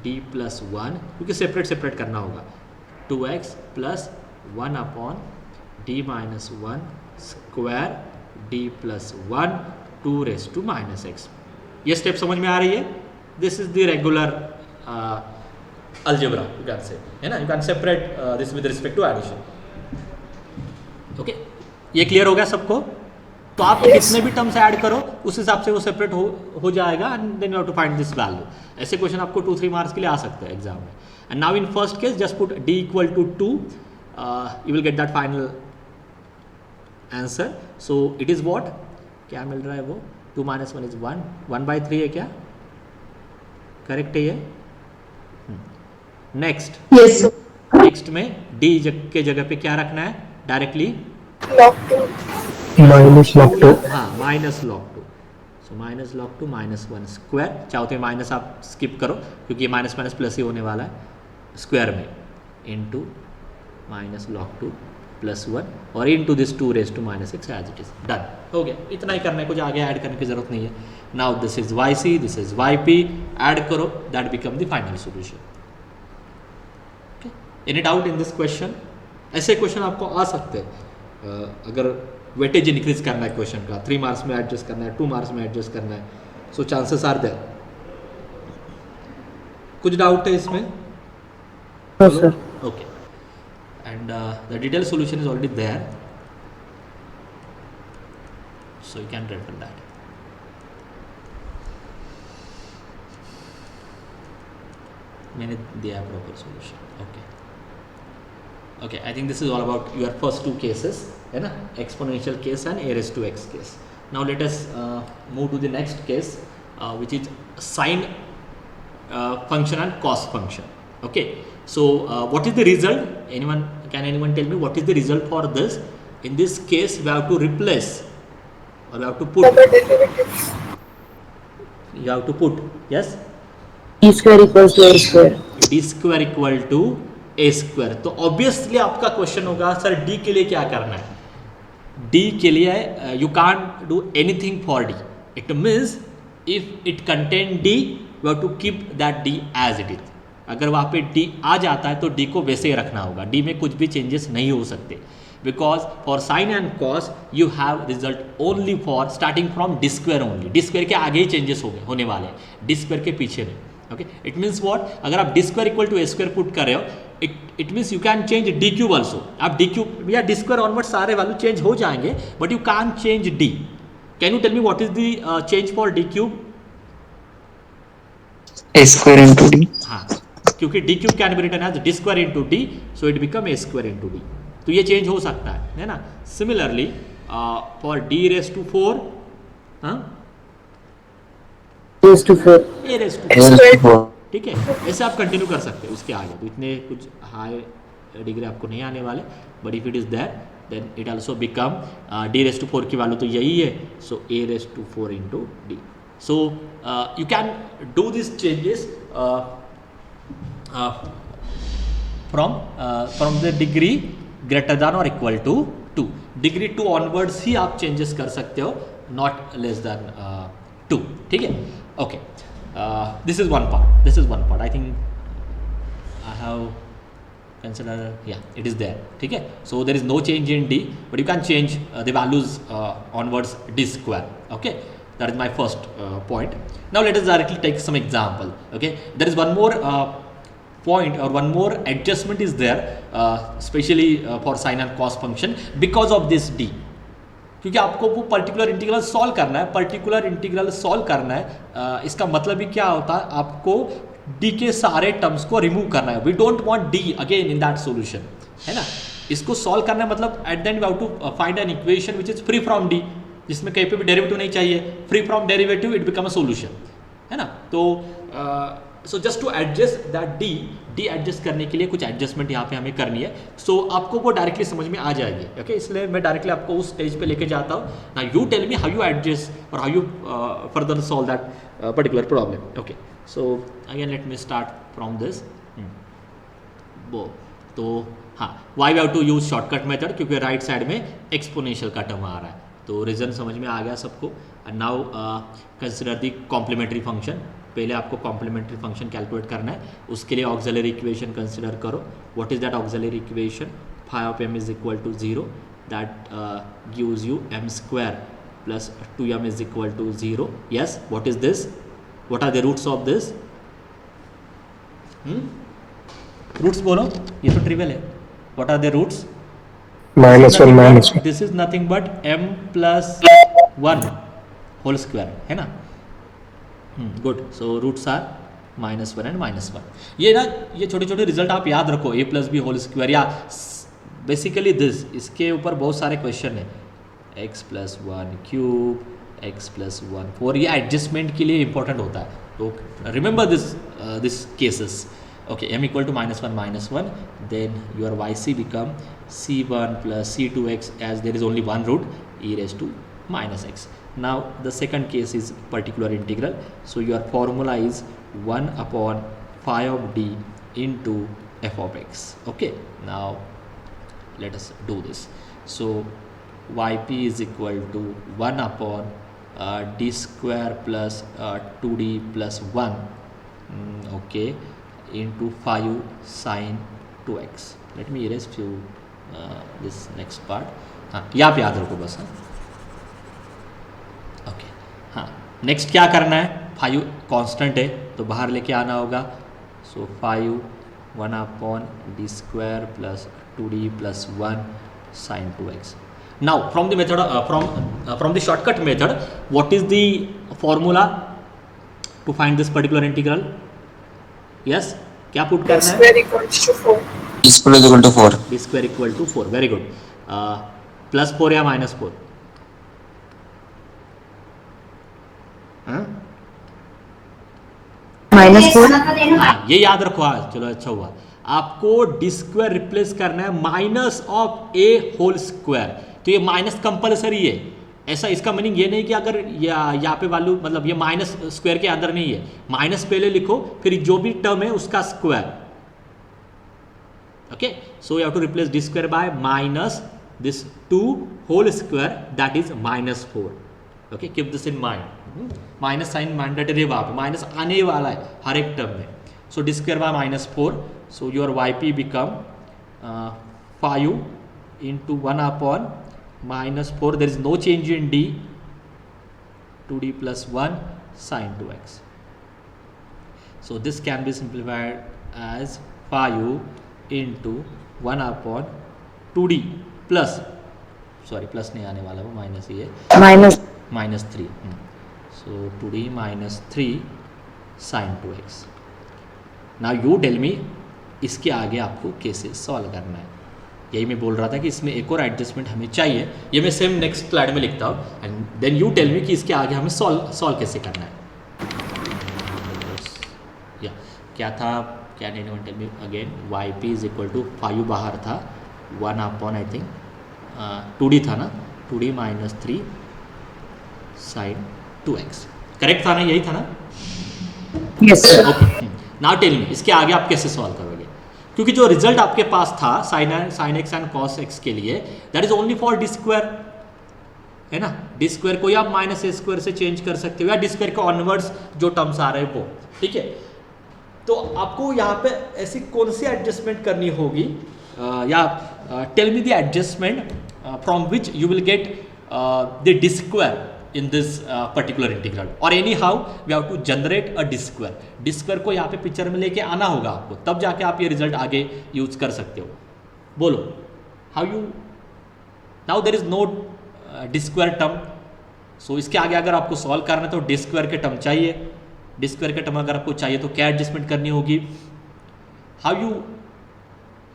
Speaker 1: D plus 1, क्योंकि सेपरेट करना होगा, 2x plus 1 upon D minus 1 square D plus 1 2 raised to minus x। ये स्टेप समझ में आ रही है? This is the regular algebra you can say, है ना, you can separate this with respect to addition. Okay, ये क्लियर हो गया सबको? तो आप
Speaker 2: Yes.
Speaker 1: कितने भी टर्म्स ऐड करो उस हिसाब से वो सेपरेट हो जाएगा and then you have to find this value. ऐसे क्वेश्चन आपको 2-3 मार्क्स के लिए आ सकते हैं एग्जाम में। And now in first case just put d equal to 2, you will get that final answer. So it is what, क्या मिल रहा है वो, 2 - 1 इज 1, 1/3 है क्या, करेक्ट है ये। Next
Speaker 3: Yes, sir.
Speaker 1: नेक्स्ट में d के जगह पे क्या रखना है डायरेक्टली,
Speaker 2: log 2.
Speaker 4: minus log 2.
Speaker 1: हाँ minus log 2। So minus log 2 -1 square, चाहो तो माइनस आप स्किप करो क्योंकि ये माइनस माइनस प्लस ही होने वाला है स्क्वायर में, इनटू माइनस log 2 +1 और into this 2 raised to -6 as it is. Done, हो गया, इतना ही करना है, कुछ आगे ऐड करने की जरूरत नहीं है। Now this is yc, this is yp, add करो, that become the final solution. Any doubt in this question? ऐसे क्वेश्चन आपको आ सकते हैं अगर वेटेज इंक्रीज करना है क्वेश्चन का, 3 मार्क्स में एडजस्ट करना है, 2 मार्क्स में एडजस्ट करना है, सो चांसेस आर देयर। कुछ डाउट है इसमें?
Speaker 3: No, sir.
Speaker 1: Okay, and the detailed solution is already there, so you can refer that. मैंने दिया proper solution. Okay, I think this is all about your first 2 cases, है ना, exponential case and a raised to x case. Now let us move to the next case, which is sine function and cos function. Okay, so what is the result? Can anyone tell me what is the result for this? In this case, we have to replace, or we have to put.
Speaker 2: Other derivatives.
Speaker 1: You have to put, yes.
Speaker 3: D square equals to A square.
Speaker 1: d square equal to a square. तो ऑब्वियसली आपका क्वेश्चन होगा सर d के लिए क्या करना है। d के लिए you can't do anything for d, it means if it contain d you have to keep that d as it is. अगर वहाँ पे d आ जाता है तो d को वैसे ही रखना होगा, d में कुछ भी चेंजेस नहीं हो सकते, because for sine and cos you have result only for starting from d square only. d square के आगे ही चेंजेस होने वाले हैं, d स्क्वायर के पीछे नहीं। ओके, इट मीन्स व्हाट, अगर आप d square equal to a square put कर रहे हो, it means you can change d cube also. आप d क्यूब या d स्क्वायर ऑनवर्ड सारे वैल्यू चेंज हो जाएंगे, but you can change d। Can you tell me what is the change for d cube?
Speaker 5: A square into D.
Speaker 1: हाँ, क्योंकि d cube can be written as d square into d, so it become a square into d। तो ये चेंज हो सकता है ना। Similarly for d raise to 4, हाँ,
Speaker 3: Raised to 4.
Speaker 1: a raise to,
Speaker 5: A raised to 4.
Speaker 1: ठीक है, ऐसे आप कंटिन्यू कर सकते हैं उसके आगे। तो इतने कुछ हाई डिग्री आपको नहीं आने वाले, but if it is there then it also become d raise to 4 की वैल्यू तो यही है, so a raise to 4 into d। So you can do this changes from the degree greater than और इक्वल टू 2। डिग्री 2 ऑनवर्ड्स ही आप चेंजेस कर सकते हो, नॉट लेस दैन 2, ठीक है। Okay, this is one part. I think I have considered, yeah, it is there, ठीक है। So there is no change in d, but you can change the values onwards d square. Okay, that is my first point. Now let us directly take some example. Okay, there is one more point or one more adjustment is there, especially for sine and cos function because of this d, क्योंकि आपको वो पर्टिकुलर इंटीग्रल सॉल्व करना है। पर्टिकुलर इंटीग्रल सॉल्व करना है, इसका मतलब ही क्या होता है, आपको d के सारे टर्म्स को रिमूव करना है। We don't want d again in that solution, है ना। इसको सॉल्व करना है मतलब at the end we have to find an equation which is free from d, जिसमें कहीं पे भी डेरिवेटिव नहीं चाहिए। Free from derivative it become a solution, है ना। तो so just to adjust that d adjust करने के लिए कुछ एडजस्टमेंट यहाँ पे हमें करनी है। सो आपको वो डायरेक्टली समझ में आ जाएगी। ओके, इसलिए मैं डायरेक्टली आपको उस स्टेज पे लेके जाता हूँ ना। You tell me how you adjust और how you further solve that particular problem. Okay, so again let me start from this. वो तो हाँ, why we have to use shortcut method, क्योंकि राइट साइड में एक्सपोनेंशियल का टर्म आ रहा है। तो रीजन समझ में आ गया सबको। And now consider the complementary function. पहले आपको कॉम्प्लीमेंट्री फंक्शन कैलकुलेट करना है, उसके लिए ऑक्सिलरी इक्वेशन कंसिडर करो। What is that auxiliary equation? Phi of m is equal to 0, that gives you m square plus 2m is equal to 0। Yes, what is this? What are the roots of this? Roots बोलो, ये तो ट्रिवियल है। What are the roots?
Speaker 4: -1 -1.
Speaker 1: This is nothing but m plus 1 whole square, है ना। Good, so roots are -1 and -1। ये ना, ये छोटे छोटे रिजल्ट आप याद रखो, a + b होल स्क्वायर या बेसिकली दिस, इसके ऊपर बहुत सारे क्वेश्चन है। x + 1 क्यूब, x + 1 4, ये एडजस्टमेंट के लिए इंपॉर्टेंट होता है, तो remember this cases. okay, m = -1 -1, then your yc become c1 + c2x, as there is only one root, e⁻⁻x. Now the second case is particular integral, so your formula is 1/phi of d into f of x. Okay, now let us do this. So yp is equal to 1/d square plus 2d plus 1, okay, into 5 sin 2x. Let me erase few this next part. हाँ, ये आप याद रखो बस। हाँ, ओके, हाँ, नेक्स्ट क्या करना है, 5 कांस्टेंट है तो बाहर लेके आना होगा। सो 5 1/d square plus 2d plus 1 sin 2x. Now from the method from the shortcut method, what is the formula to find this particular integral? Yes, क्या पुट करना है?
Speaker 2: square equals to 4.
Speaker 5: d square is equal to 4.
Speaker 1: d square equal to 4, very good. +4 या -4?
Speaker 3: -4
Speaker 1: हाँ, ये याद रखो। आज चलो, अच्छा हुआ, आपको d स्क्वायर रिप्लेस करना है -a होल स्क्वायर, तो ये माइनस कंपलसरी है। ऐसा, इसका मीनिंग ये नहीं कि अगर यहाँ पे वैल्यू, मतलब ये माइनस स्क्वायर के अंदर नहीं है, माइनस पहले लिखो, फिर जो भी टर्म है उसका square. Okay, so you have to replace d square by minus this 2 whole square, that is -4। Okay, keep this in mind, minus sign mandatory है, वहाँ पे माइनस आने वाला है हर एक टर्म में। सो d square bye -4, so your yp become 5 into 1/-4, there is no change in d, 2d plus 1 sin 2x. So this can be simplified as 5 into 1/2d plus, sorry plus नहीं आने वाला, वो माइनस ही है, -3, so 2d minus 3 sin 2x. Now you tell me, इसके आगे आपको कैसे सॉल्व करना है। यही मैं बोल रहा था कि इसमें एक और एडजस्टमेंट हमें चाहिए, ये मैं सेम नेक्स्ट स्लाइड में लिखता हूँ, and then you tell me कि इसके आगे हमें सॉल्व कैसे करना है। या क्या था, क्या नहीं, tell me again. yp is equal to 5 बाहर था, 1/, आई थिंक 2d था ना, 2d minus 3 sin 2x, correct था ना, यही था ना।
Speaker 3: Yes sir.
Speaker 1: Okay, now tell me इसके आगे आप कैसे सॉल्व करोगे, क्योंकि जो रिजल्ट आपके पास था sin x and cos x के लिए, that is only for d square, है ना। d स्क्वायर को आप -a² से चेंज कर सकते हो, या d स्क्वायर के ऑनवर्ड्स जो टर्म्स आ रहे हैं वो, ठीक है। तो आपको यहाँ पे ऐसी कौन सी एडजस्टमेंट करनी होगी, या tell me the adjustment from which you will get the d square in this particular integral, or anyhow we have to generate a d square. d square को यहाँ पे पिक्चर में लेके आना होगा आपको, तब जाके आप ये रिजल्ट आगे यूज कर सकते हो। बोलो, how you, now there is no d square term, so इसके आगे अगर आपको सॉल्व करना है तो d स्क्वायर के टर्म चाहिए। d स्क्वायर के टर्म अगर आपको चाहिए तो क्या एडजस्टमेंट करनी होगी, how you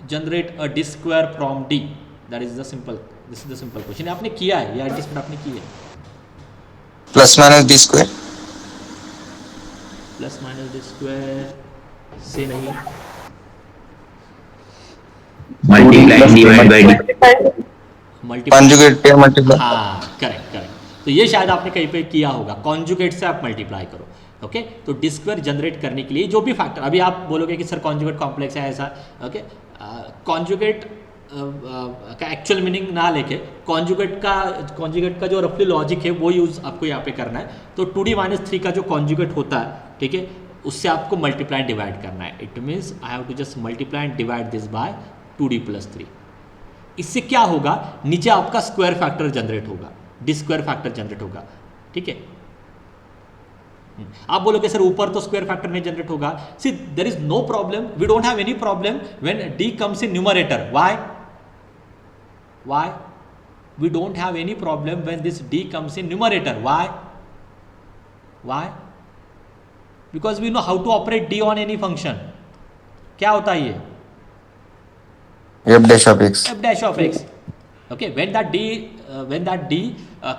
Speaker 1: generate a d square from d, that is the simple, this is the simple question. आपने किया है, ये एडजस्टमेंट आपने की है,
Speaker 5: +- d square,
Speaker 1: +- d स्क्वायर से नहीं,
Speaker 6: multiply divide by d,
Speaker 5: conjugate पे multiply.
Speaker 1: हाँ, करेक्ट। तो ये शायद आपने कहीं पे किया होगा, कॉन्जुगेट से आप मल्टीप्लाई करो। ओके, तो d स्क्वायर जनरेट करने के लिए जो भी फैक्टर, अभी आप बोलोगे कि सर कॉन्जुगेट कॉम्प्लेक्स है ऐसा, ओके, कॉन्जुगेट का एक्चुअल मीनिंग ना लेके कॉन्जुगेट का जो रफली लॉजिक है वो यूज़ आपको यहाँ पे करना है। तो 2d - 3 का जो कॉन्जुगेट होता है, ठीक है, उससे आपको मल्टीप्लाई डिवाइड करना है। It means I have to just multiply and divide this by 2d + 3। इससे क्या होगा, नीचे आपका स्क्वायर फैक्टर जनरेट होगा, d स्क्वायर फैक्टर जनरेट होगा, ठीक है। आप बोलोगे सर ऊपर तो स्क्वायर फैक्टर नहीं जनरेट होगा, see there is no problem, we don't have any problem when d comes in numerator. Why we don't have any problem when this d comes in numerator. Why? Because we know how to operate d on any function. क्या होता है ये?
Speaker 5: f dash of x.
Speaker 1: f dash of x. Okay, when that d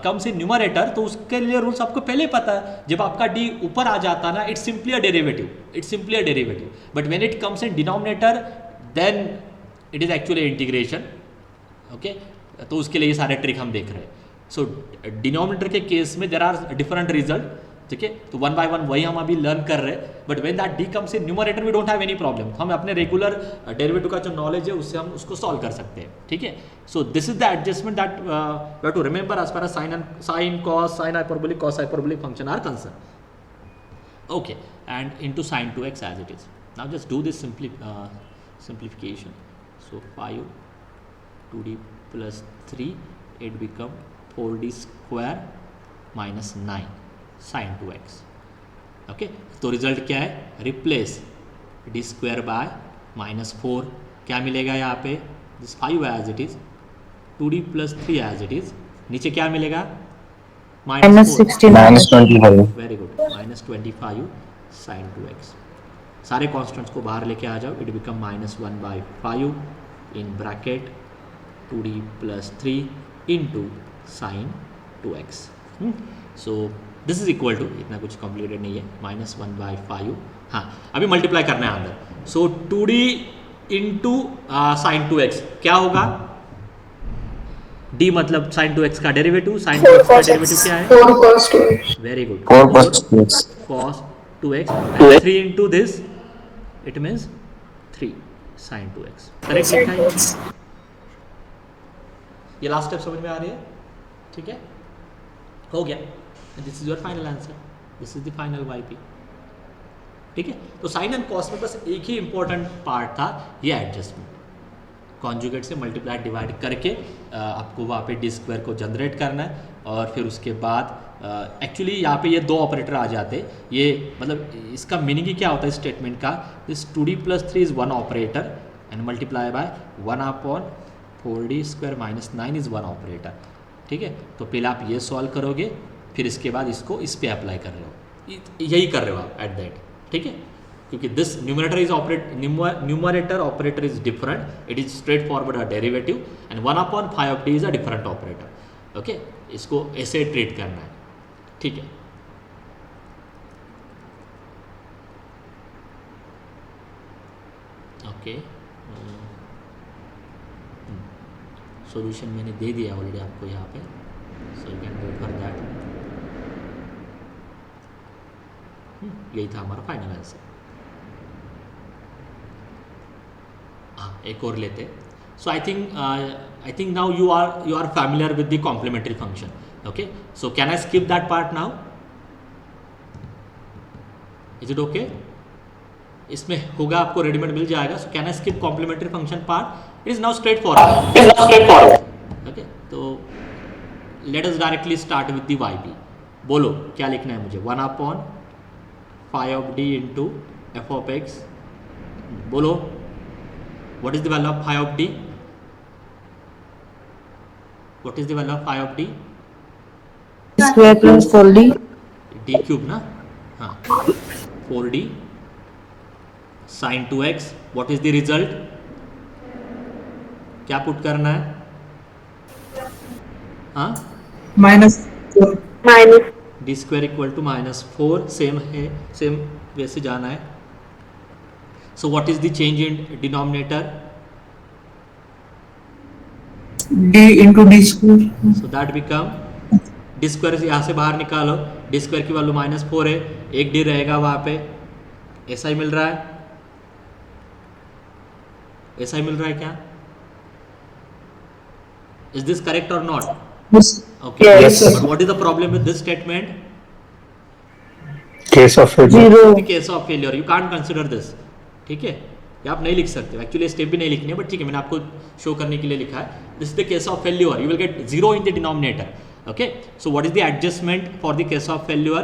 Speaker 1: comes in numerator, तो उसके लिए रूल्स आपको पहले पता है. जब आपका d ऊपर आ जाता ना, it's simply a derivative. But when it comes in denominator, then it is actually integration. Okay, तो उसके लिए ये सारे ट्रिक हम देख रहे हैं. सो डिनोमिनेटर के केस में देर आर डिफरेंट रिजल्ट. ठीक है, तो वन बाय वन वही हम अभी लर्न कर रहे हैं. But when that D comes in numerator we don't have any problem. हम अपने रेगुलर डेरिवेटिव का जो नॉलेज है उससे हम उसको सॉल्व कर सकते हैं. ठीक है, so this is the adjustment that we have to remember as far as sine cos sine hyperbolic cos hyperbolic function are concern. Okay, and into sin 2x as it is. Now just do this simplification. So 5 2d plus 3, it become 4d square minus 9 sin 2x. Okay, तो रिजल्ट क्या है? Replace d square by minus 4. क्या मिलेगा यहाँ पे? This 5 as it is, 2d plus 3 as it is. नीचे क्या मिलेगा?
Speaker 3: minus
Speaker 5: 25.
Speaker 1: Very good, minus 25 sin 2x. सारे कॉन्स्टेंट्स को बाहर लेके आ जाओ. It become minus 1/5 in bracket 2d plus 3 into sine 2x. So this is equal to, इतना कुछ कॉम्प्लिकेटेड नहीं है, माइनस 1/5. हाँ, अभी मल्टीप्लाई करना है अंदर. सो 2d इंटू साइन 2x क्या होगा? d मतलब साइन 2x का डेरिवेटिव. साइन 2x का डेरिवेटिव क्या है?
Speaker 2: 4 cos 2x.
Speaker 1: Very good,
Speaker 5: 4 cos 2x.
Speaker 1: cos 2x and 3 into this, it means 3 sin 2x. Correct लिखा है? ये लास्ट स्टेप समझ में आ रही है? ठीक है, हो गया. This is your final answer. This is the final YP. ठीक है, तो साइन एंड कॉस में बस एक ही इंपॉर्टेंट पार्ट था, ये एडजस्टमेंट. कॉन्जुगेट से मल्टीप्लाई डिवाइड करके आपको वहाँ पे डी स्क्वायर को जनरेट करना है. और फिर उसके बाद एक्चुअली यहाँ पे ये दो ऑपरेटर आ जाते. ये मतलब इसका मीनिंग ही क्या होता है स्टेटमेंट का? This 2d plus 3 is one operator and multiply by 1/4d square minus 9 is one operator. ठीक है, तो पहले आप ये सॉल्व करोगे, फिर इसके बाद इसको इस पे अप्लाई कर रहे हो. यही कर रहे हो आप एट द एंड. ठीक है, क्योंकि this numerator operator is different. It is straight forward a derivative and 1/5 is a different operator. Okay, इसको ऐसे ट्रीट करना है. ठीक है, ओके. सॉल्यूशन मैंने दे दिया ऑलरेडी आपको यहाँ पे, so you can go for that. यही था हमारा फाइनल आंसर. हाँ, एक और लेते. So I think now you are familiar with the complementary function. Okay, so can I skip that part now? Is it okay? इसमें होगा, आपको रेडीमेड मिल जाएगा. So can I skip complementary function part? It is now straight forward. Okay, तो let us directly start with the YP. बोलो क्या लिखना है मुझे? 1/5 of d into f of x. बोलो, what is the value of phi of d? What is the value of phi of d?
Speaker 3: square plus 4d
Speaker 1: d cube ना? हाँ, 4d sin 2x. What is the result? क्या पुट करना है? हाँ,
Speaker 3: minus 4
Speaker 1: D square equal to -4. Same है, सेम वैसे जाना है. So what is the change in denominator?
Speaker 3: d into d square.
Speaker 1: So that become D square. यहाँ से बाहर निकालो, डी स्क्वायर की वैल्यू -4 है, एक डी रहेगा वहाँ पे. ऐसा ही मिल रहा है? ऐसा ही मिल रहा है क्या? इज दिस करेक्ट और not?
Speaker 3: Yes.
Speaker 1: Okay.
Speaker 2: Yes, sir.
Speaker 1: But what is the problem with this statement?
Speaker 4: Case of failure.
Speaker 1: The case of failure. You can't consider this. ठीक है, ये आप नहीं लिख सकते. एक्चुअली स्टेप भी नहीं लिखनी है, बट ठीक है, मैंने आपको शो करने के लिए लिखा है. This is the case of failure. You will get 0 in the denominator. Okay, so what is the adjustment for the case of failure?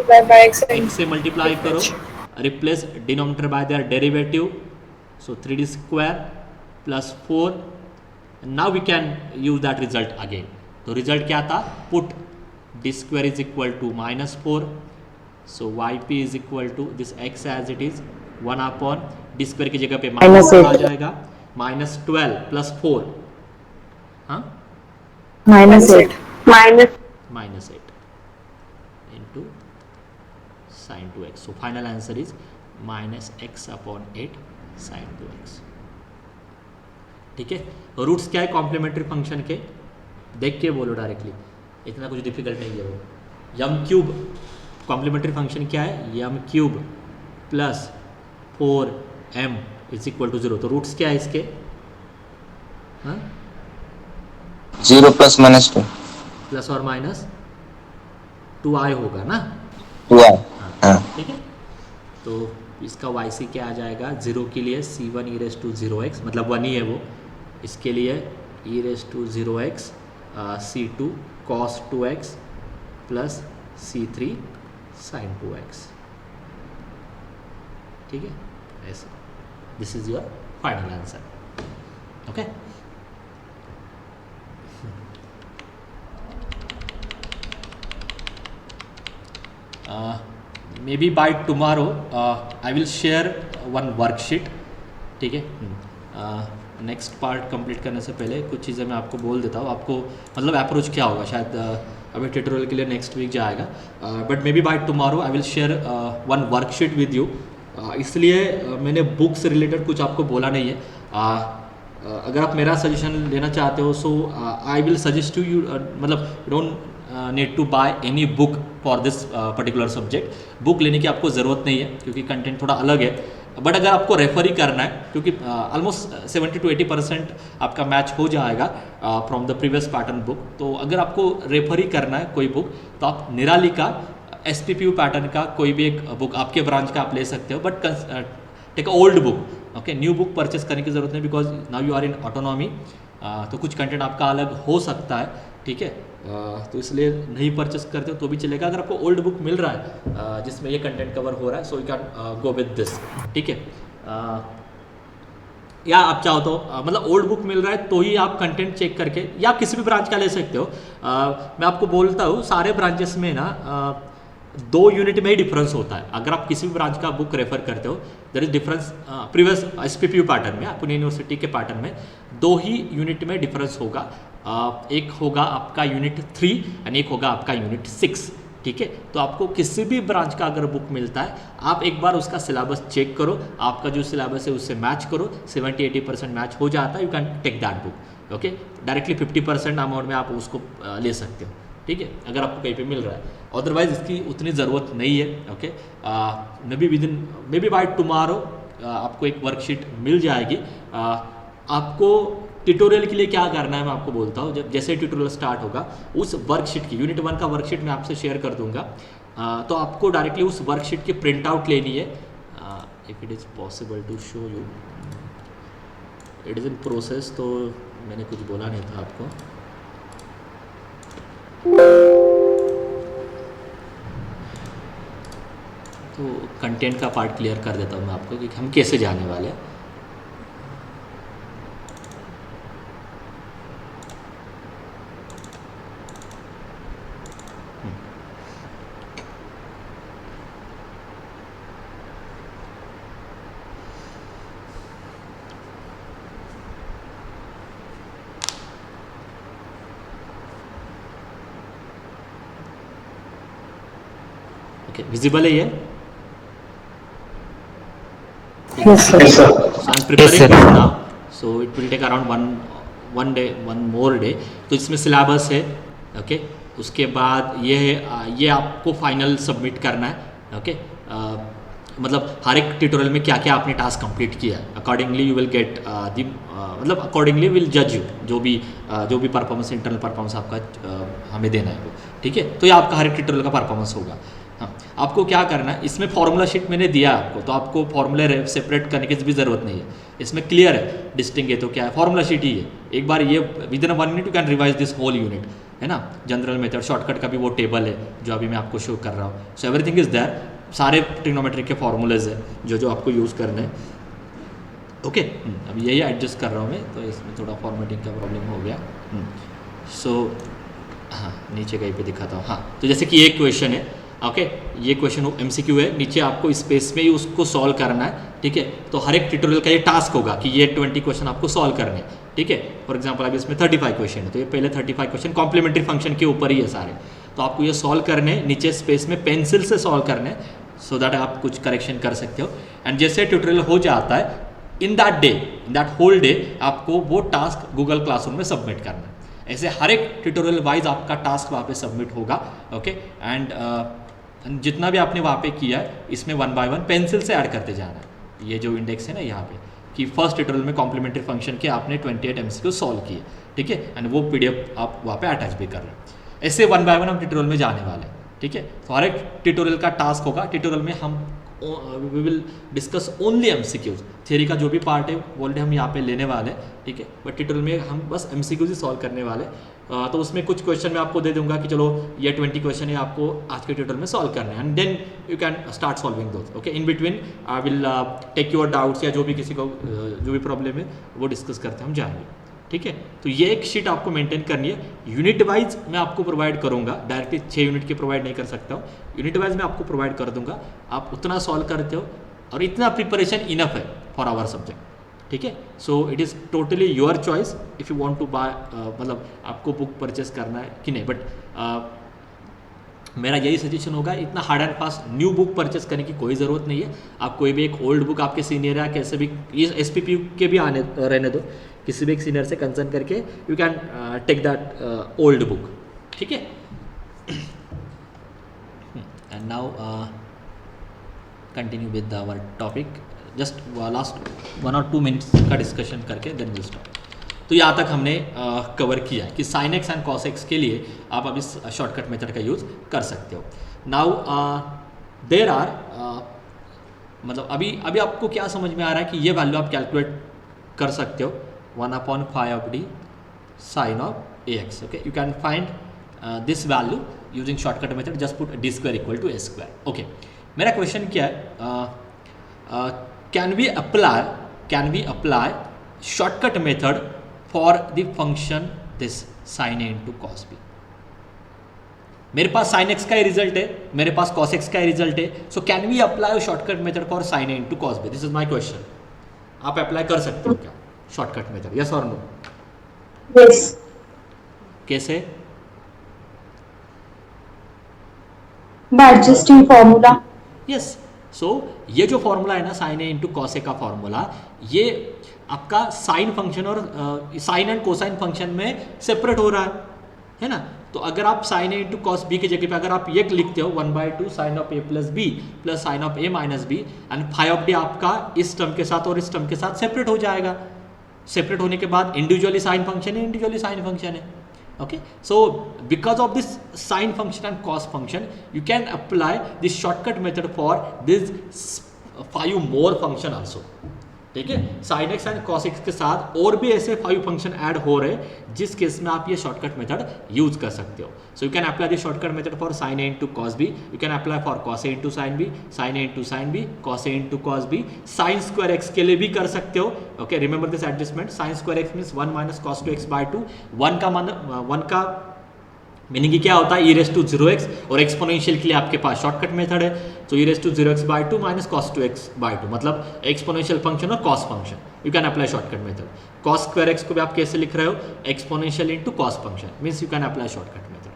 Speaker 2: By x and
Speaker 1: x से मल्टीप्लाई करो, replace denominator by their derivative. So 3d square plus 4 now we can use that result again. तो रिजल्ट क्या था, put D square is equal to -4, so Y P is equal to this x as it is 1 upon D square की जगह पे -4 आ जाएगा, -12 + 4, हाँ
Speaker 3: -8
Speaker 1: -8 into sin 2x. So final answer is -x/8 sin 2x. ठीक है, रूट्स क्या है कॉम्प्लीमेंट्री फंक्शन के, देख के बोलो डायरेक्टली, इतना कुछ डिफिकल्ट नहीं है वो। यम क्यूब कॉम्प्लीमेंट्री फंक्शन क्या है, m cube plus 4m is equal to 0। तो रूट्स क्या है इसके, हाँ
Speaker 5: 0 + -2
Speaker 1: प्लस और माइनस 2i होगा ना,
Speaker 5: 2i। हाँ
Speaker 1: ठीक है। तो इसका YC क्या आ जाएगा, 0 के लिए c1 e⁻0x, मतलब 1 ही है वो, इसके लिए e⁻0x c2 cos 2x plus c3 sin 2x। ठीक है, ऐसे this is your final answer. Okay, may be by tomorrow I will share one worksheet. ठीक है, नेक्स्ट पार्ट कंप्लीट करने से पहले कुछ चीज़ें मैं आपको बोल देता हूँ, आपको मतलब अप्रोच क्या होगा, शायद अभी ट्यूटोरियल के लिए नेक्स्ट वीक जाएगा, but may be by tomorrow I will share one worksheet with you. इसलिए मैंने बुक से रिलेटेड कुछ आपको बोला नहीं है। अगर आप मेरा सजेशन लेना चाहते हो, so I will suggest to you, मतलब don't need to buy any book for this particular subject. Book लेने की आपको ज़रूरत नहीं है क्योंकि कंटेंट थोड़ा अलग है, बट अगर आपको रेफर ही करना है, क्योंकि ऑलमोस्ट 70 to 80% आपका मैच हो जाएगा from the previous pattern book. तो अगर आपको रेफर ही करना है कोई बुक, तो आप निराली का SPPU पैटर्न का कोई भी एक बुक आपके ब्रांच का आप ले सकते हो, but take a old book. Okay, new book purchase करने की ज़रूरत नहीं, because now you are in autonomy, तो कुछ कंटेंट आपका अलग हो सकता है। ठीक है, तो इसलिए नहीं परचेस करते हो तो भी चलेगा। अगर आपको ओल्ड बुक मिल रहा है जिसमें ये कंटेंट कवर हो रहा है, so you can go with this. ठीक है, या आप चाहो तो मतलब ओल्ड बुक मिल रहा है तो ही आप कंटेंट चेक करके, या आप किसी भी ब्रांच का ले सकते हो। मैं आपको बोलता हूँ सारे ब्रांचेस में ना 2 यूनिट में ही डिफरेंस होता है। अगर आप किसी भी ब्रांच का बुक रेफर करते हो, there is difference. Previous SPPU pattern में, पुणे यूनिवर्सिटी के पैटर्न में 2 ही यूनिट में डिफरेंस होगा। एक होगा आपका यूनिट 3 और एक होगा आपका यूनिट 6। ठीक है, तो आपको किसी भी ब्रांच का अगर बुक मिलता है, आप एक बार उसका सिलेबस चेक करो, आपका जो सिलेबस है उससे मैच करो, 70-80% मैच हो जाता है, you can take that book. Okay, directly 50% amount में आप उसको ले सकते हो। ठीक है, अगर आपको कहीं पे मिल रहा है, अदरवाइज इसकी उतनी ज़रूरत नहीं है। Okay, may be by tomorrow आपको एक वर्कशीट मिल जाएगी। आपको ट्यूटोरियल के लिए क्या करना है मैं आपको बोलता हूँ। जब जैसे ट्यूटोरियल स्टार्ट होगा, उस वर्कशीट की यूनिट 1 का वर्कशीट मैं आपसे शेयर कर दूंगा, तो आपको डायरेक्टली उस वर्कशीट की प्रिंट आउट लेनी है। If it is possible to show you, it is in process, तो मैंने कुछ बोला नहीं था आपको। तो कंटेंट का पार्ट क्लियर कर देता हूँ मैं आपको कि हम कैसे जाने वाले हैं। विजिबल है ये?
Speaker 3: Yes, sir.
Speaker 4: Yes, sir.
Speaker 1: So I'm preparing it now. So it will take around one more day. तो इसमें सिलेबस है। ओके, उसके बाद ये है, ये आपको फाइनल सबमिट करना है। ओके, मतलब हर एक ट्यूटोरियल में क्या क्या आपने टास्क कंप्लीट किया है, accordingly you will get the, मतलब अकॉर्डिंगली विल जज यू, जो भी परफॉर्मेंस, इंटरनल परफॉर्मेंस आपका हमें देना है वो। ठीक है, तो ये आपका हर एक ट्यूटोरियल का परफॉर्मेंस होगा। हाँ, आपको क्या करना है, इसमें फॉर्मूला शीट मैंने दिया आपको, तो आपको फॉर्मूले सेपरेट करने की भी ज़रूरत नहीं है। इसमें क्लियर है, डिस्टिंग है, तो क्या है, फॉर्मूला शीट ही है। एक बार ये within 1 minute you can revise this whole unit, है ना। जनरल मेथड, शॉर्टकट का भी वो टेबल है जो अभी मैं आपको शो कर रहा हूँ। सो एवरीथिंग इज़ देयर, सारे ट्रिग्नोमेट्रिक के फॉर्मूलेज है जो आपको यूज़ करने हैं। ओके अब यही एडजस्ट कर रहा हूँ मैं, तो इसमें थोड़ा फॉर्मेटिंग का प्रॉब्लम हो गया। सो हाँ नीचे कहीं पे दिखाता हूँ। हाँ तो जैसे कि ये क्वेश्चन है, ओके ये क्वेश्चन MCQ है, नीचे आपको स्पेस में ही उसको सॉल्व करना है, ठीक है। तो हर एक ट्यूटोरियल का ये टास्क होगा कि ये 20 क्वेश्चन आपको सॉल्व करने हैं, ठीक है। फॉर एग्जांपल अभी इसमें 35 क्वेश्चन है, तो ये पहले 35 क्वेश्चन कॉम्प्लीमेंट्री फंक्शन के ऊपर ही है सारे, तो आपको ये सॉल्व करने हैं, नीचे स्पेस में पेंसिल से सॉल्व करने हैं, सो दैट आप कुछ करेक्शन कर सकते हो। एंड जैसे ट्यूटोरियल हो जाता है, इन दैट होल डे आपको वो टास्क गूगल क्लासरूम में सबमिट करना है। ऐसे हर एक ट्यूटोरियल वाइज आपका टास्क वहाँ पे सबमिट होगा, ओके। एंड जितना भी आपने वहाँ पे किया है इसमें 1 by 1 पेंसिल से ऐड करते जाना है। ये जो इंडेक्स है ना यहाँ पे कि फर्स्ट ट्यूटोरियल में कॉम्प्लीमेंट्री फंक्शन के आपने 28 MCQ सॉल्व किए, ठीक है। एंड वो PDF आप वहाँ पे अटैच भी कर रहे हैं। ऐसे 1 by 1 हम ट्यूटोरियल में जाने वाले हैं, ठीक है। तो हर एक ट्यूटोरियल का टास्क होगा। ट्यूटोरियल में हम we will discuss only MCQs, theory का जो भी पार्ट है वो ऑलरेडी हम यहाँ पे लेने वाले हैं, ठीक है। बट ट्यूटोरियल में हम बस MCQs ही सॉल्व करने वाले। तो उसमें कुछ क्वेश्चन मैं आपको दे दूंगा कि चलो ये 20 क्वेश्चन है आपको आज के ट्यूटोरियल में सॉल्व करने हैं, and then you can start solving those, okay. In between I will take your doubts या जो भी किसी को जो भी प्रॉब्लम है वो डिस्कस करते हम जाएंगे, ठीक है। तो ये एक शीट आपको मेंटेन करनी है। यूनिट वाइज मैं आपको प्रोवाइड करूंगा, डायरेक्टली 6 यूनिट के प्रोवाइड नहीं कर सकता हूँ, यूनिट वाइज मैं आपको प्रोवाइड कर दूंगा। आप उतना सॉल्व करते हो और इतना प्रिपरेशन इनफ है फॉर आवर सब्जेक्ट, ठीक है। So it is totally your choice if you want to buy, मतलब आपको बुक परचेस करना है कि नहीं। बट मेरा यही सजेशन होगा, इतना hard and fast new book purchase करने की कोई ज़रूरत नहीं है। आप कोई भी एक ओल्ड बुक आपके सीनियर या कैसे भी SPPU के भी आने रहने दो, किसी भी एक सीनियर से कंसर्न करके you can take that old book, ठीक है। And now continue with our topic, just last 1 or 2 minutes का डिस्कशन करके देन विल स्टॉप। तो यहाँ तक हमने कवर किया है कि sin x and cos x के लिए आप अब इस शॉर्टकट मेथड का यूज़ कर सकते हो। नाउ देर आर मतलब अभी आपको क्या समझ में आ रहा है कि ये वैल्यू आप कैलकुलेट कर सकते हो 1/5 sin of ax, okay। You can find this value using shortcut method, just put d square equal to a square, okay। मेरा क्वेश्चन क्या है, can we apply shortcut method for the function this sin a into cos b। मेरे पास sin x का ही रिजल्ट है, मेरे पास cos x का ही रिजल्ट है, so can we apply shortcut method for sin a into cos b? This is my question। आप अप्लाई कर सकते हो क्या शॉर्टकट मेथड, यस और नो?
Speaker 3: Yes.
Speaker 1: कैसे?
Speaker 3: By adjusting formula.
Speaker 1: Yes. So ये जो फॉर्मूला है ना sine A into cos A का फॉर्मूला, ये आपका साइन फंक्शन और साइन एंड कोसाइन फंक्शन में सेपरेट हो रहा है ना। तो अगर आप sine A into cos B की जगह पे अगर आप ये लिखते हो 1/2 sine of A plus B plus sine of A minus B, and phi of D आपका इस टर्म के साथ और इस टर्म के साथ सेपरेट हो जाएगा। सेपरेट होने के बाद इंडिविजुअली साइन फंक्शन है, इंडिविजुअली साइन फंक्शन है, okay। So because of this sine function and cos function, you can apply this shortcut method for this 5 more function also, ठीक है। sin x and cos x के साथ और भी ऐसे 5 फंक्शन ऐड हो रहे हैं जिस केस में आप ये शॉर्टकट मेथड यूज कर सकते हो। सो you can apply this shortcut method for sin a into cos b, you can apply for cos a into sin b, sin a into sin b, cos a into cos b, sin square x के लिए भी कर सकते हो, okay. Remember this adjustment, sin square x means 1 minus cos 2x/2, 1 का मीनिंग क्या होता है, e⁻⁴x, और एक्सपोनेंशियल के लिए आपके पास शॉर्टकट मेथड है, तो e⁻⁴x/2 माइनस cos 2x/2 मतलब एक्सपोनेंशियल फंक्शन और cos function. You can apply shortcut method. cos square x को भी आप कैसे लिख रहे हो, exponential into cos function, means you can apply shortcut method,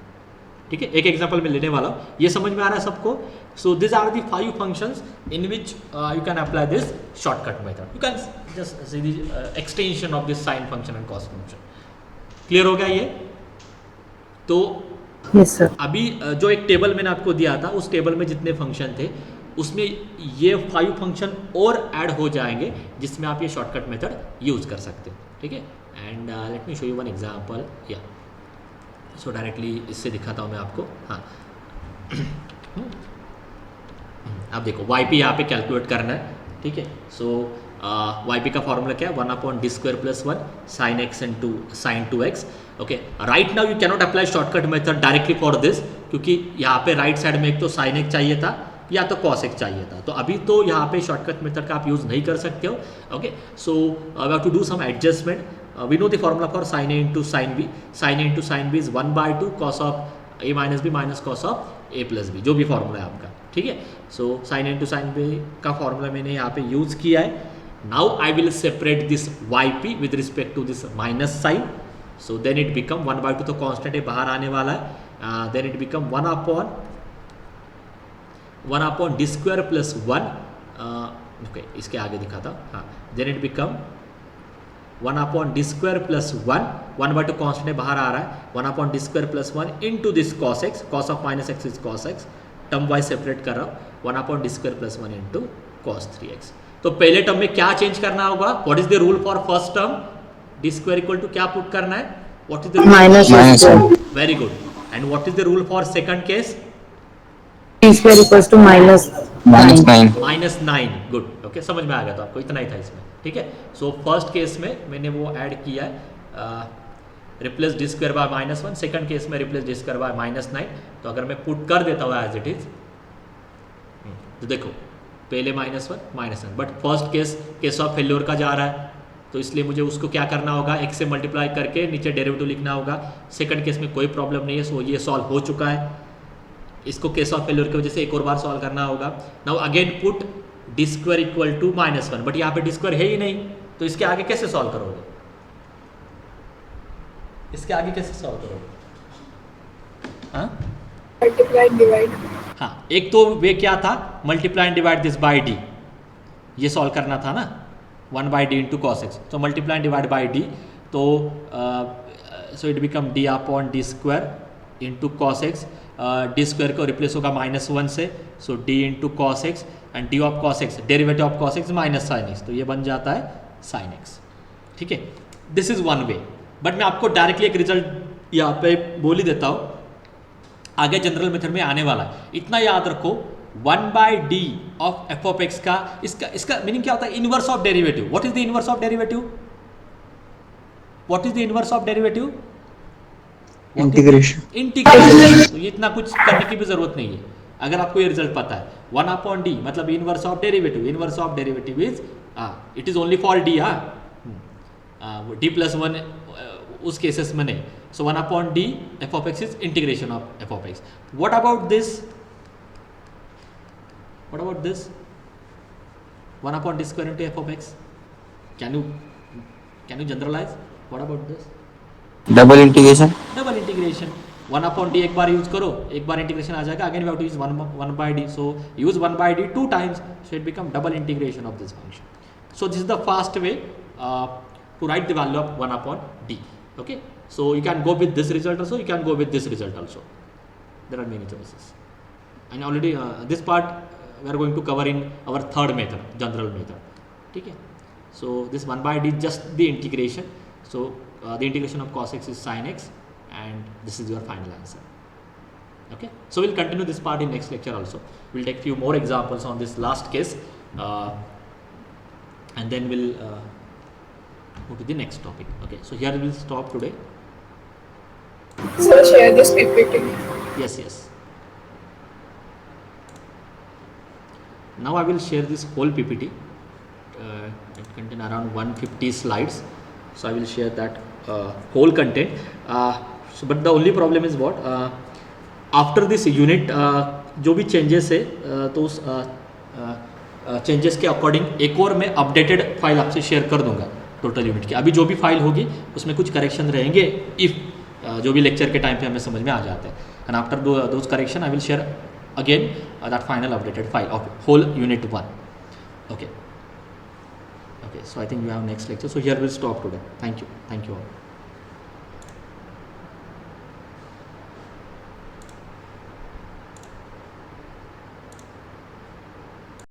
Speaker 1: ठीक है। एक एग्जाम्पल में लेने वाला हूँ, ये समझ में आ रहा है सबको। So this are the 5 functions in which you can apply this shortcut method. You can just see the extension of this sine function and cos function. Clear हो गया ये? तो
Speaker 3: Yes sir.
Speaker 1: अभी जो एक टेबल मैंने आपको दिया था, उस टेबल में जितने फंक्शन थे उसमें ये 5 फंक्शन और ऐड हो जाएंगे जिसमें आप ये शॉर्टकट मेथड यूज कर सकते हो, ठीक है। And let me show you one example, या सो डायरेक्टली इससे दिखाता हूँ मैं आपको। हाँ आप देखो YP यहाँ पे कैलकुलेट करना है, ठीक है। सो YP का फॉर्मूला क्या है, 1/d² + 1 sin x into sin 2x, okay. Right now you cannot apply shortcut method directly for this, क्योंकि यहाँ पे राइट साइड में एक तो sin x चाहिए था, या तो cos x चाहिए था। तो अभी तो यहाँ पे शॉर्टकट मेथड का आप यूज़ नहीं कर सकते हो। Okay, so we have to do some adjustment. We know the formula for sin a into sine B. Sine a into sine B is 1/2 cos of a minus B minus cos of a plus B, जो भी फॉर्मूला है आपका, ठीक है। सो sin a into sine B का फॉर्मूला मैंने यहाँ पे यूज़ किया है। Now I will separate this yp with respect to this minus sine, so then it become 1/2 तो कॉन्स्टेंट है, बाहर आने वाला है, then it become 1 upon D square plus 1, okay इसके आगे दिखा था, हाँ, then it become 1 upon D square plus 1/2 constant है, बाहर आ रहा है, 1 upon D square plus 1 into this cos X, cos of minus X is cos X, term wise separate कर रहा हूँ, 1 upon D square plus 1 into cos 3x। तो पहले टर्म में क्या चेंज करना होगा, what is the rule for first term, D square equal to क्या पुट करना है, what is the
Speaker 3: minus
Speaker 1: very good, and what is the rule for second case,
Speaker 3: T square equals to -9
Speaker 1: -9, good, okay समझ में आ गया, तो आपको इतना ही था इसमें, ठीक है। सो फर्स्ट केस में मैंने वो ऐड किया है, replace D square by -1, second case में रिप्लेस डी स्क्वायर बाय -9। तो अगर मैं पुट कर देता हूँ एज इट इज, तो देखो पहले -1 -1, but first case of failure का जा रहा है, तो इसलिए मुझे उसको क्या करना होगा, x से मल्टीप्लाई करके नीचे डेरिवेटिव लिखना होगा। सेकंड केस में कोई प्रॉब्लम नहीं है, सो ये सॉल्व हो चुका है। इसको केस ऑफ फेल्योर की वजह से एक और बार सॉल्व करना होगा। Now again put D square equal to -1, but यहाँ पे डी स्क्वायर है ही नहीं, तो इसके आगे कैसे सॉल्व करोगे, इसके आगे कैसे सॉल्व करोगे, हाँ
Speaker 2: मल्टीप्लाई डिवाइड,
Speaker 1: हाँ, एक तो वे क्या था, multiply and divide this by D, ये सॉल्व करना था ना, 1/d इंटू कॉस एक्स, तो multiply and divide by D, तो so it become D upon D square into cos x, D square को रिप्लेस होगा -1 से, so D into cos x, and D of cos x, derivative of cos x minus sine x, तो ये बन जाता है साइन एक्स, ठीक है। This is one way, but मैं आपको डायरेक्टली एक रिजल्ट यहाँ पे बोल ही देता हूँ, आगे जनरल मेथड में आने वाला है। इतना याद रखो, 1/d of F of x का इसका मीनिंग क्या होता है, inverse of derivative. What is the inverse of derivative, what is the inverse of derivative,
Speaker 4: integration.
Speaker 1: Integration. तो ये इतना कुछ करने की भी जरूरत नहीं है, अगर आपको ये रिजल्ट पता है। 1/d मतलब inverse of derivative, inverse of derivative is it is only for d, d plus 1 उस केसेस में नहीं। सो 1/d F of x is integration of F of x. What about this, what about this 1/d square into f of x, can you generalize, what about this
Speaker 5: double integration,
Speaker 1: double integration, 1/d एक बार यूज करो, एक बार इंटीग्रेशन आ जाएगा, again we have to use 1/d, so use 1/d 2 times, so it become double integration of this function. So this is the fast way to write the value of 1/d. Okay, so you can go with this result also, you can go with this result also, there are many choices, and already this part we are going to cover in our third method, general method, ठीक है। So this 1/d is just the integration, so the integration of cos x is sin x, and this is your final answer. Okay, so we'll continue this part in next lecture also. We'll take few more examples on this last case, and then we'll go to the next topic. Okay, so here we will stop today.
Speaker 2: so share this PPT.
Speaker 1: Yes. Now I will share this whole PPT. It contains around 150 slides, so I will share that whole content. So but the only problem is what, after this unit जो भी changes है, तो उस changes के according एक और मैं updated फाइल आपसे शेयर कर दूंगा टोटल यूनिट की। अभी जो भी फाइल होगी उसमें कुछ करेक्शन रहेंगे, इफ़ जो भी लेक्चर के टाइम पे हमें समझ में आ जाते हैं, and after those correction I will share again that final updated file of whole unit 1. Okay, so I think we have next lecture, so here we'll stop today. Thank you all.